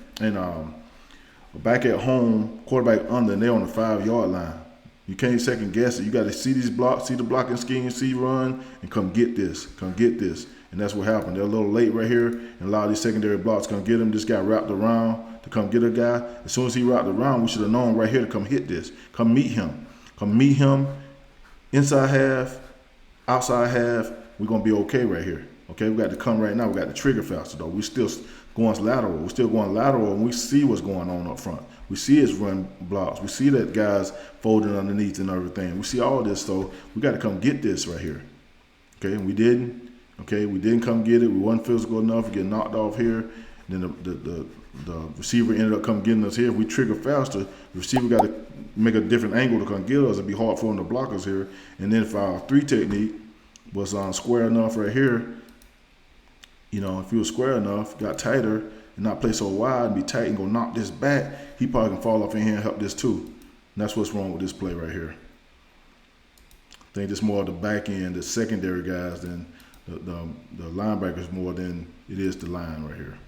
back at home, quarterback under, and they're on the 5-yard line. You can't second guess it. You got to see these blocks, see the blocking scheme, see run, and come get this. And that's what happened. They're a little late right here, and a lot of these secondary blocks come get them. This guy wrapped around to come get a guy. As soon as he rocked around, we should have known right here to come hit this. Come meet him. Come meet him. Inside half, outside half, we're going to be okay right here. Okay, we got to come right now. We got to trigger faster, though. We're still going lateral. We're still going lateral, and we see what's going on up front. We see his run blocks. We see that guys folding underneath and everything. We see all this, so we got to come get this right here. Okay, and we didn't. Okay, we didn't come get it. We wasn't physical enough. We get knocked off here. Then the receiver ended up come getting us here. If we trigger faster, the receiver got to make a different angle to come get us. It'd be hard for him to block us here. And then if our 3 technique was square enough right here, you know, if he was square enough, got tighter, and not play so wide and be tight and go knock this back, he probably can fall off in here and help this too. And that's what's wrong with this play right here. I think it's more of the back end, the secondary guys, than the linebackers more than it is the line right here.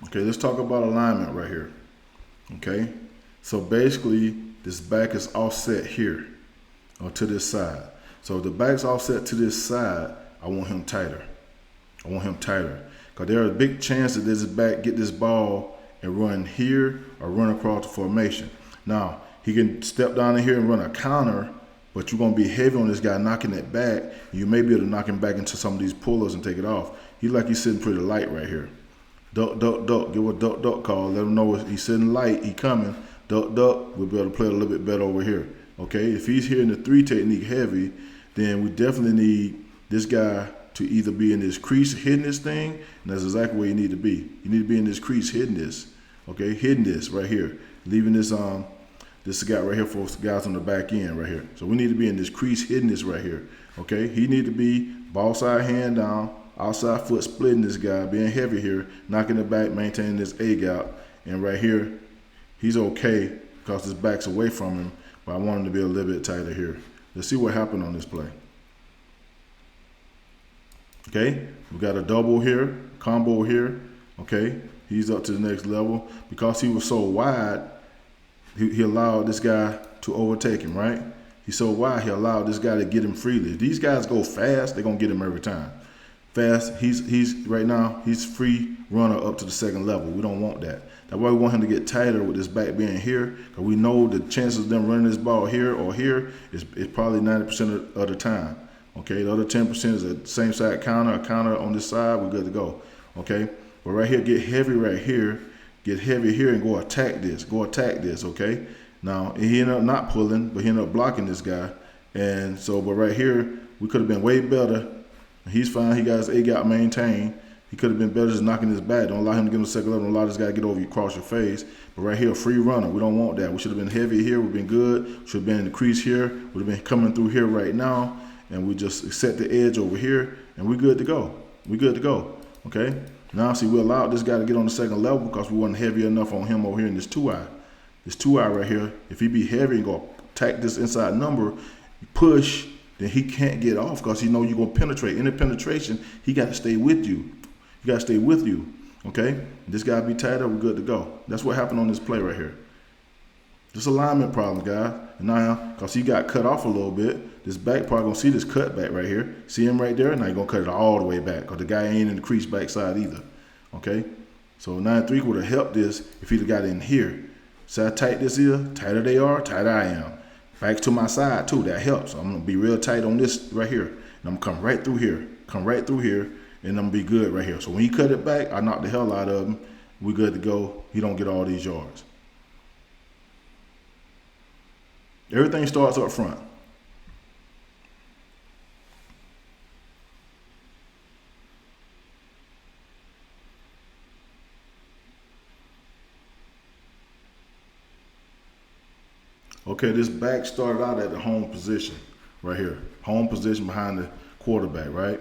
Okay, let's talk about alignment right here. Okay, so basically this back is offset here or to this side. So if the back's offset to this side, I want him tighter. I want him tighter because there's a big chance that this back get this ball and run here or run across the formation. Now he can step down in here and run a counter, but you're gonna be heavy on this guy knocking it back. You may be able to knock him back into some of these pullers and take it off. He's sitting pretty light right here. Duck, duck, duck. Give a duck, duck call. Let him know he's sitting light. He coming. Duck, duck. We'll be able to play a little bit better over here. Okay. If he's here in the 3 technique heavy, then we definitely need this guy to either be in this crease hitting this thing, and that's exactly where you need to be. You need to be in this crease hitting this. Okay, hitting this right here, leaving this this guy right here for guys on the back end right here. So we need to be in this crease hitting this right here. Okay, he need to be ball side hand down. Outside foot splitting this guy, being heavy here, knocking it back, maintaining this A gap. And right here, he's okay because his back's away from him, but I want him to be a little bit tighter here. Let's see what happened on this play. Okay, we got a double here, combo here. Okay, he's up to the next level. Because he was so wide, he allowed this guy to overtake him, right? He's so wide, he allowed this guy to get him freely. If these guys go fast, they're going to get him every time. Fast, he's right now, he's free runner up to the 2nd level. We don't want that. That's why we want him to get tighter with this back being here, because we know the chances of them running this ball here or here is probably 90% of the time. Okay, the other 10% is a same side counter, a counter on this side, we're good to go. Okay, but right here, get heavy right here, get heavy here and go attack this, okay? Now, he ended up not pulling, but he ended up blocking this guy. And so, but right here, we could have been way better. He's fine. He got his A gap maintained. He could have been better just knocking his back. Don't allow him to get on the 2nd level. Don't allow this guy to get over you, cross your face. But right here, a free runner. We don't want that. We should have been heavy here. We've been good. Should have been in the crease here. Would have been coming through here right now. And we just set the edge over here. And we're good to go. We're good to go. Okay? Now, see, we allowed this guy to get on the 2nd level because we wasn't heavy enough on him over here in this 2-eye. This 2-eye right here, if he be heavy and go attack this inside number, push, then he can't get off because he know you're going to penetrate. In the penetration, he got to stay with you. You got to stay with you, okay? This guy be tighter, we're good to go. That's what happened on this play right here. Just alignment problem, guys. And now, because he got cut off a little bit, this back probably going to see this cut back right here. See him right there? Now you're going to cut it all the way back because the guy ain't in the crease backside either, okay? So 9-3 would have helped this if he'd have got in here. See how tight this is? Tighter they are, tighter I am. Back to my side too, that helps. I'm gonna be real tight on this right here. And I'm gonna come right through here, and I'm gonna be good right here. So when he cut it back, I knock the hell out of him. We're good to go. He don't get all these yards. Everything starts up front. Okay, this back started out at the home position right here. Home position behind the quarterback, right?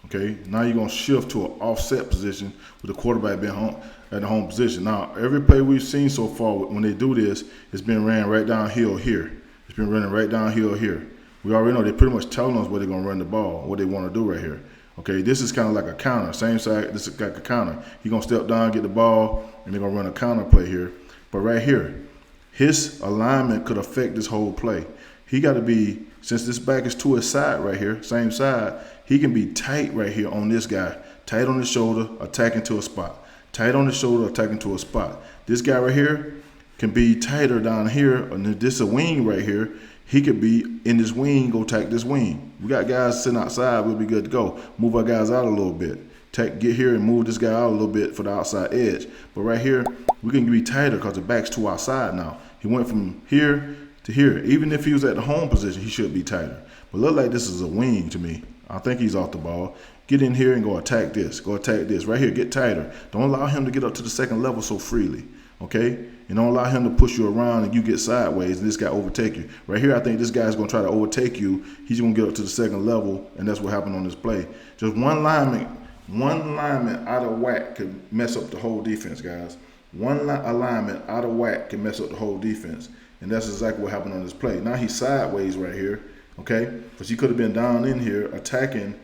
Okay, now you're going to shift to an offset position with the quarterback being at the home position. Now, every play we've seen so far, when they do this, it's been ran right downhill here. It's been running right downhill here. We already know they're pretty much telling us where they're going to run the ball, what they want to do right here. Okay, this is kind of like a counter. Same side, this is like a counter. He's going to step down, get the ball, and they're going to run a counter play here. But right here, his alignment could affect this whole play. He got to be, since this back is to his side right here, same side, he can be tight right here on this guy. Tight on the shoulder, attacking to a spot. Tight on the shoulder, attacking to a spot. This guy right here can be tighter down here, and this is a wing right here. He could be in this wing, go attack this wing. We got guys sitting outside, we'll be good to go. Move our guys out a little bit. Get here and move this guy out a little bit for the outside edge. But right here, we can be tighter because the back's to our side now. He went from here to here. Even if he was at the home position, he should be tighter. But look like this is a wing to me. I think he's off the ball. Get in here and go attack this. Go attack this. Right here, get tighter. Don't allow him to get up to the second level so freely. Okay? And don't allow him to push you around and you get sideways and this guy overtake you. Right here, I think this guy's going to try to overtake you. He's going to get up to the second level, and that's what happened on this play. Just one lineman out of whack could mess up the whole defense, guys. One alignment out of whack can mess up the whole defense. And that's exactly what happened on this play. Now he's sideways right here, okay? Because he could have been down in here attacking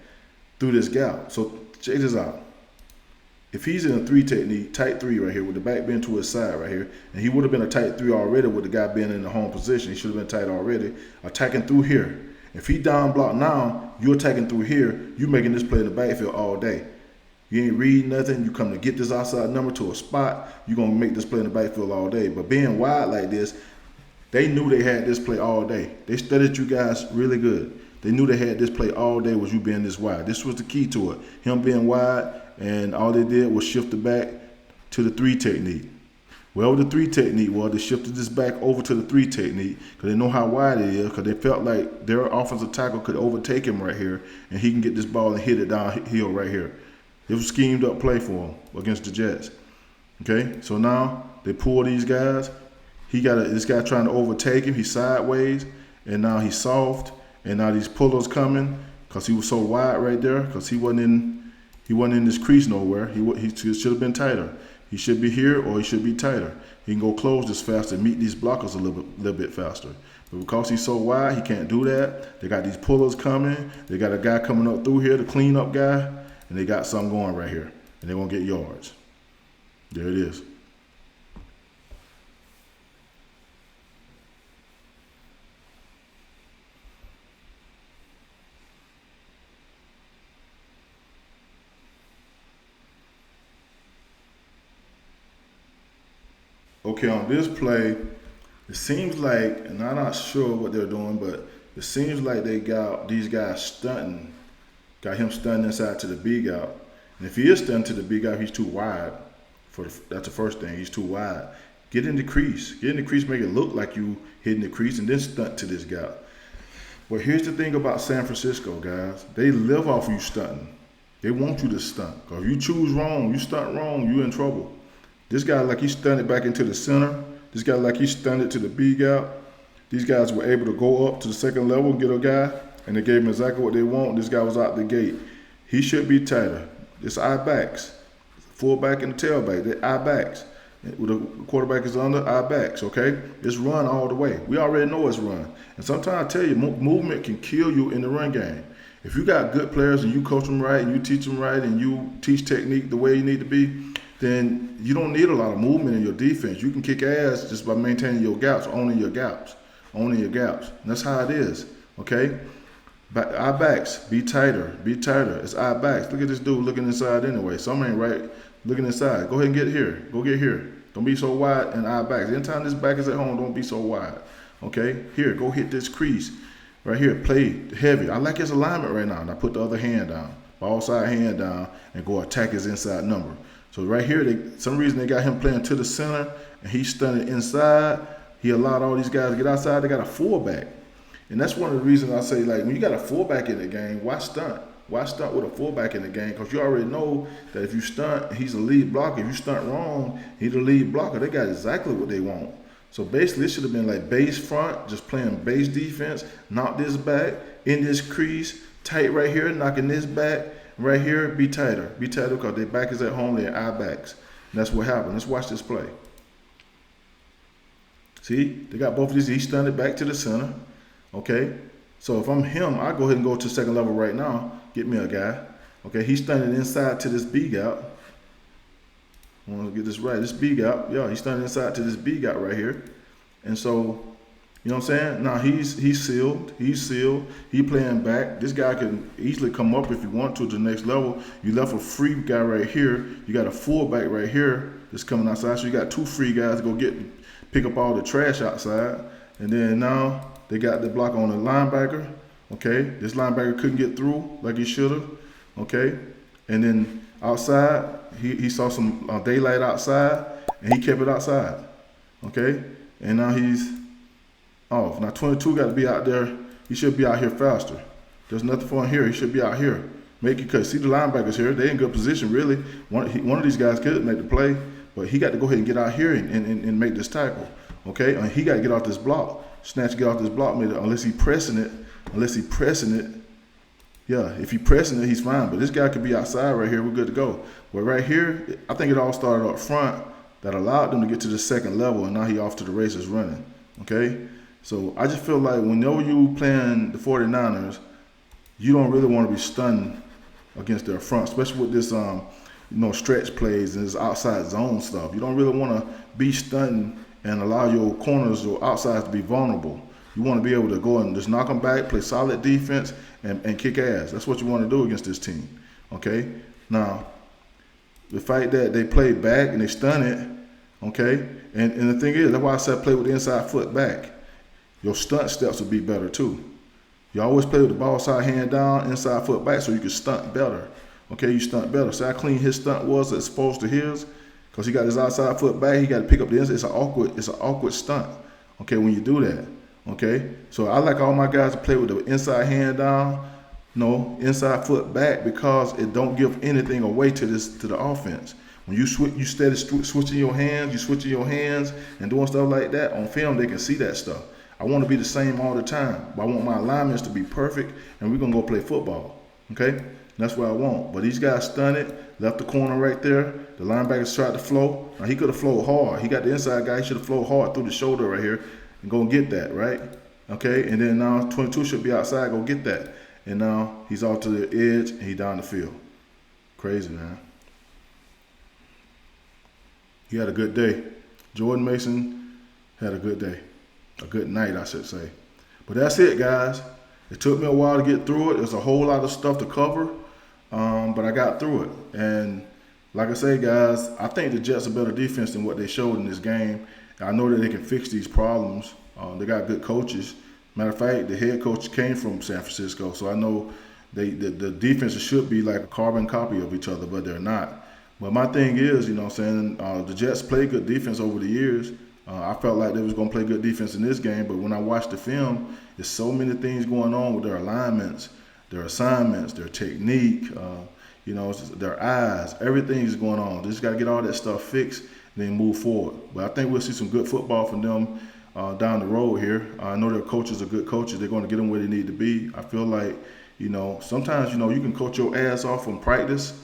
through this gap. So check this out. If he's in a 3 technique, tight 3 right here with the back being to his side right here, and he would have been a tight 3 already with the guy being in the home position. He should have been tight already, attacking through here. If he down block now, you're attacking through here, you making this play in the backfield all day. You ain't read nothing. You come to get this outside number to a spot, you're going to make this play in the backfield all day. But being wide like this, they knew they had this play all day. They studied you guys really good. They knew they had this play all day was you being this wide. This was the key to it. Him being wide, and all they did was shift it back to the 3 technique. Well, the 3 technique was they shifted this back over to the 3 technique because they know how wide it is, because they felt like their offensive tackle could overtake him right here, and he can get this ball and hit it downhill right here. It was a schemed up play for him against the Jets. Okay, so now they pull these guys. This guy trying to overtake him. He's sideways, and now he's soft, and now these pullers coming because he was so wide right there because he wasn't in this crease nowhere. He should have been tighter. He should be here or he should be tighter. He can go close this faster and meet these blockers a little bit faster. But because he's so wide, he can't do that. They got these pullers coming. They got a guy coming up through here, the cleanup guy, and they got something going right here. And they're going to get yards. There it is. Okay, on this play, it seems like, and I'm not sure what they're doing, but it seems like they got these guys stunting, got him stunting inside to the B gap. And if he is stunting to the B gap, he's too wide. That's the first thing, he's too wide. Get in the crease. Get in the crease, make it look like you hitting the crease, and then stunt to this gap. But here's the thing about San Francisco, guys. They live off you stunting. They want you to stunt. Because if you choose wrong, you stunt wrong, you're in trouble. This guy, like he stunted back into the center. This guy, like he stunted to the B gap. These guys were able to go up to the second level and get a guy, and they gave him exactly what they want. This guy was out the gate. He should be tighter. It's eye backs. Fullback and the tailback, they're eye backs. With the quarterback is under, eye backs, okay? It's run all the way. We already know it's run. And sometimes I tell you, movement can kill you in the run game. If you got good players and you coach them right and you teach them right and you teach technique the way you need to be, then you don't need a lot of movement in your defense. You can kick ass just by maintaining your gaps, owning your gaps. And that's how it is, okay? Eye backs, be tighter. It's eye backs. Look at this dude looking inside anyway. Some ain't right looking inside. Go ahead and get here. Go get here. Don't be so wide in eye backs. Anytime this back is at home, don't be so wide, okay? Here, go hit this crease. Right here, play heavy. I like his alignment right now. And I put the other hand down, ball side hand down, and go attack his inside number. So right here, some reason they got him playing to the center, and he's stunted inside. He allowed all these guys to get outside. They got a fullback. And that's one of the reasons I say, like, when you got a fullback in the game, why stunt? Why stunt with a fullback in the game? Because you already know that if you stunt, he's a lead blocker. If you stunt wrong, he's the lead blocker. They got exactly what they want. So basically, it should have been like base front, just playing base defense, knock this back, in this crease, tight right here, knocking this back. Right here, be tighter because their back is at home, they're eye backs. And that's what happened. Let's watch this play. See, they got both of these. He stunned it back to the center. Okay, so if I'm him, I go ahead and go to second level right now. Get me a guy. Okay, he's standing inside to this B gap. I want to get this right. This B gap, yeah, he's standing inside to this B gap right here. And so, you know what I'm saying? Now he's sealed. He's sealed. He playing back. This guy can easily come up if you want to the next level. You left a free guy right here. You got a fullback right here that's coming outside. So you got two free guys to go pick up all the trash outside. And then now they got the block on the linebacker. Okay, this linebacker couldn't get through like he should have. Okay, and then outside he saw some daylight outside and he kept it outside. Okay, and now he's off. Now 22 got to be out there. He should be out here faster. There's nothing for him here. He should be out here. Make it cut. See the linebackers here. They in good position really. One of these guys could make the play, but he got to go ahead and get out here and make this tackle. Okay, and he got to get off this block. Snatch, get off this block, unless he's pressing it. Yeah, if he's pressing it, he's fine. But this guy could be outside right here. We're good to go. But right here, I think it all started up front that allowed them to get to the second level, and now he off to the races running. Okay, so I just feel like whenever you playing the 49ers, you don't really want to be stunned against their front, especially with this stretch plays and this outside zone stuff. You don't really want to be stunned and allow your corners or outsides to be vulnerable. You want to be able to go and just knock them back, play solid defense, and kick ass. That's what you want to do against this team. Okay? Now, the fact that they play back and they stun it, okay? And the thing is, that's why I said play with the inside foot back. Your stunt steps will be better too. You always play with the ball side hand down, inside foot back so you can stunt better. Okay, you stunt better. See how clean his stunt was as opposed to his? Because he got his outside foot back, he got to pick up the inside. It's an awkward stunt, okay, when you do that. Okay, so I like all my guys to play with the inside hand down, inside foot back, because it don't give anything away to the offense. When you switching your hands and doing stuff like that on film, they can see that stuff. I want to be the same all the time, but I want my alignments to be perfect, and we're gonna go play football. Okay, that's what I want. But these guys stunned it, left the corner right there. The linebackers tried to flow. Now he could have flowed hard. He got the inside guy. He should have flowed hard through the shoulder right here. And go and get that, right? Okay, and then now 22 should be outside, go get that. And now he's off to the edge and he down the field. Crazy, man. He had a good day. Jordan Mason had a good day. A good night, I should say. But that's it, guys. It took me a while to get through it. There's a whole lot of stuff to cover, but I got through it. And like I say, guys, I think the Jets are better defense than what they showed in this game. I know that they can fix these problems. They got good coaches. Matter of fact, the head coach came from San Francisco, so I know the defenses should be like a carbon copy of each other, but they're not. But my thing is, the Jets play good defense over the years. I felt like they was going to play good defense in this game, but when I watched the film, there's so many things going on with their alignments, their assignments, their technique, their eyes. Everything is going on. They just got to get all that stuff fixed and then move forward. But I think we'll see some good football from them down the road here. I know their coaches are good coaches. They're going to get them where they need to be. I feel like, sometimes, you can coach your ass off from practice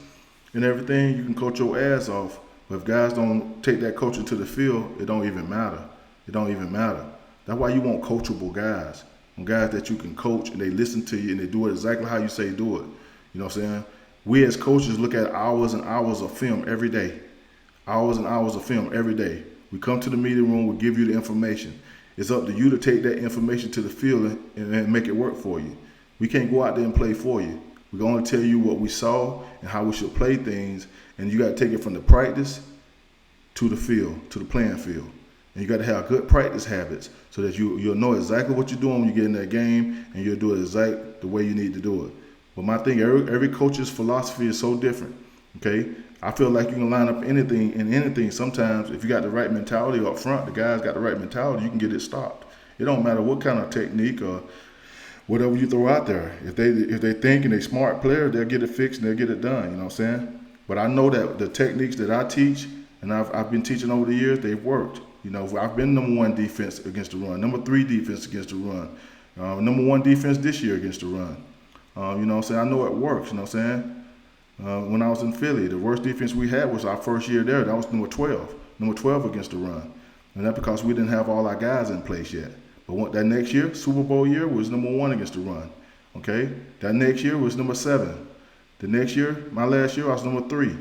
and everything. You can coach your ass off. But if guys don't take that coaching to the field, it don't even matter. It don't even matter. That's why you want coachable guys. Guys that you can coach and they listen to you and they do it exactly how you say do it. You know what I'm saying? We as coaches look at hours and hours of film every day. Hours and hours of film every day. We come to the meeting room, we give you the information. It's up to you to take that information to the field and make it work for you. We can't go out there and play for you. We can only tell you what we saw and how we should play things, and you got to take it from the practice to the field, to the playing field. And you got to have good practice habits so that you'll know exactly what you're doing when you get in that game, and you'll do it exactly the way you need to do it. But my thing, every coach's philosophy is so different. Okay, I feel like you can line up anything. Sometimes if you got the right mentality up front, the guys got the right mentality, you can get it stopped. It don't matter what kind of technique or whatever you throw out there. If they think and they smart players, they'll get it fixed and they'll get it done. You know what I'm saying? But I know that the techniques that I teach and I've been teaching over the years, they've worked. I've been number one defense against the run, number 3 defense against the run, number 1 defense this year against the run. You know what I'm saying? I know it works. You know what I'm saying? When I was in Philly, the worst defense we had was our first year there. That was number 12 against the run. And that's because we didn't have all our guys in place yet. But that next year, Super Bowl year, was number 1 against the run. Okay? That next year was number 7. The next year, my last year, I was number 3.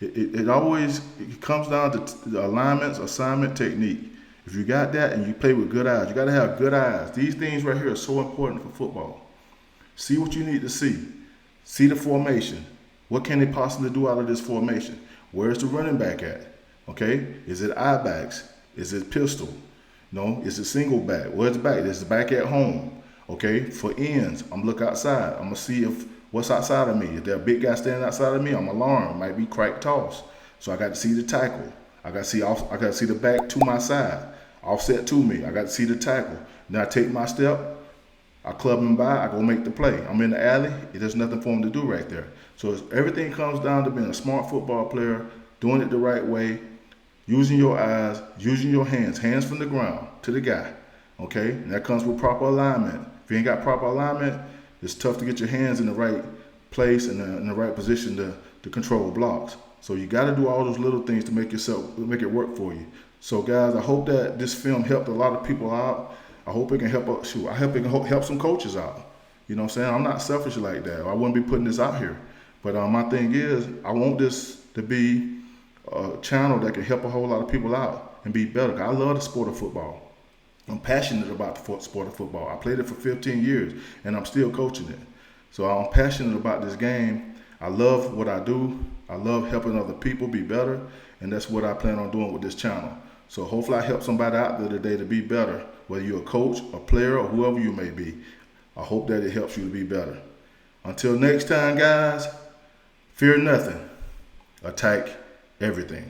It always comes down to the alignments, assignment, technique. If you got that and you play with good eyes, you got to have good eyes. These things right here are so important for football. See what you need to see. See the formation. What can they possibly do out of this formation? Where's the running back at? Okay, is it I backs? Is it pistol? No, is it single back? Where's the back? Is the back at home? Okay, for ends, I'm look outside. I'm gonna see if what's outside of me. If there's a big guy standing outside of me, I'm alarmed. Might be crack toss. So I got to see the tackle. I got to see the back to my side, offset to me. I got to see the tackle. Then I take my step. I club him by. I go make the play. I'm in the alley. There's nothing for him to do right there. So everything comes down to being a smart football player, doing it the right way, using your eyes, using your hands from the ground to the guy. Okay, and that comes with proper alignment. If you ain't got proper alignment, it's tough to get your hands in the right place and in the right position to control blocks. So you got to do all those little things to make it work for you. So guys, I hope that this film helped a lot of people out. I hope it can help. I hope it can help some coaches out. You know what I'm saying? I'm not selfish like that. I wouldn't be putting this out here. But my thing is, I want this to be a channel that can help a whole lot of people out and be better. I love the sport of football. I'm passionate about the sport of football. I played it for 15 years, and I'm still coaching it. So I'm passionate about this game. I love what I do. I love helping other people be better, and that's what I plan on doing with this channel. So hopefully I help somebody out there today to be better, whether you're a coach, a player, or whoever you may be. I hope that it helps you to be better. Until next time, guys, fear nothing. Attack everything.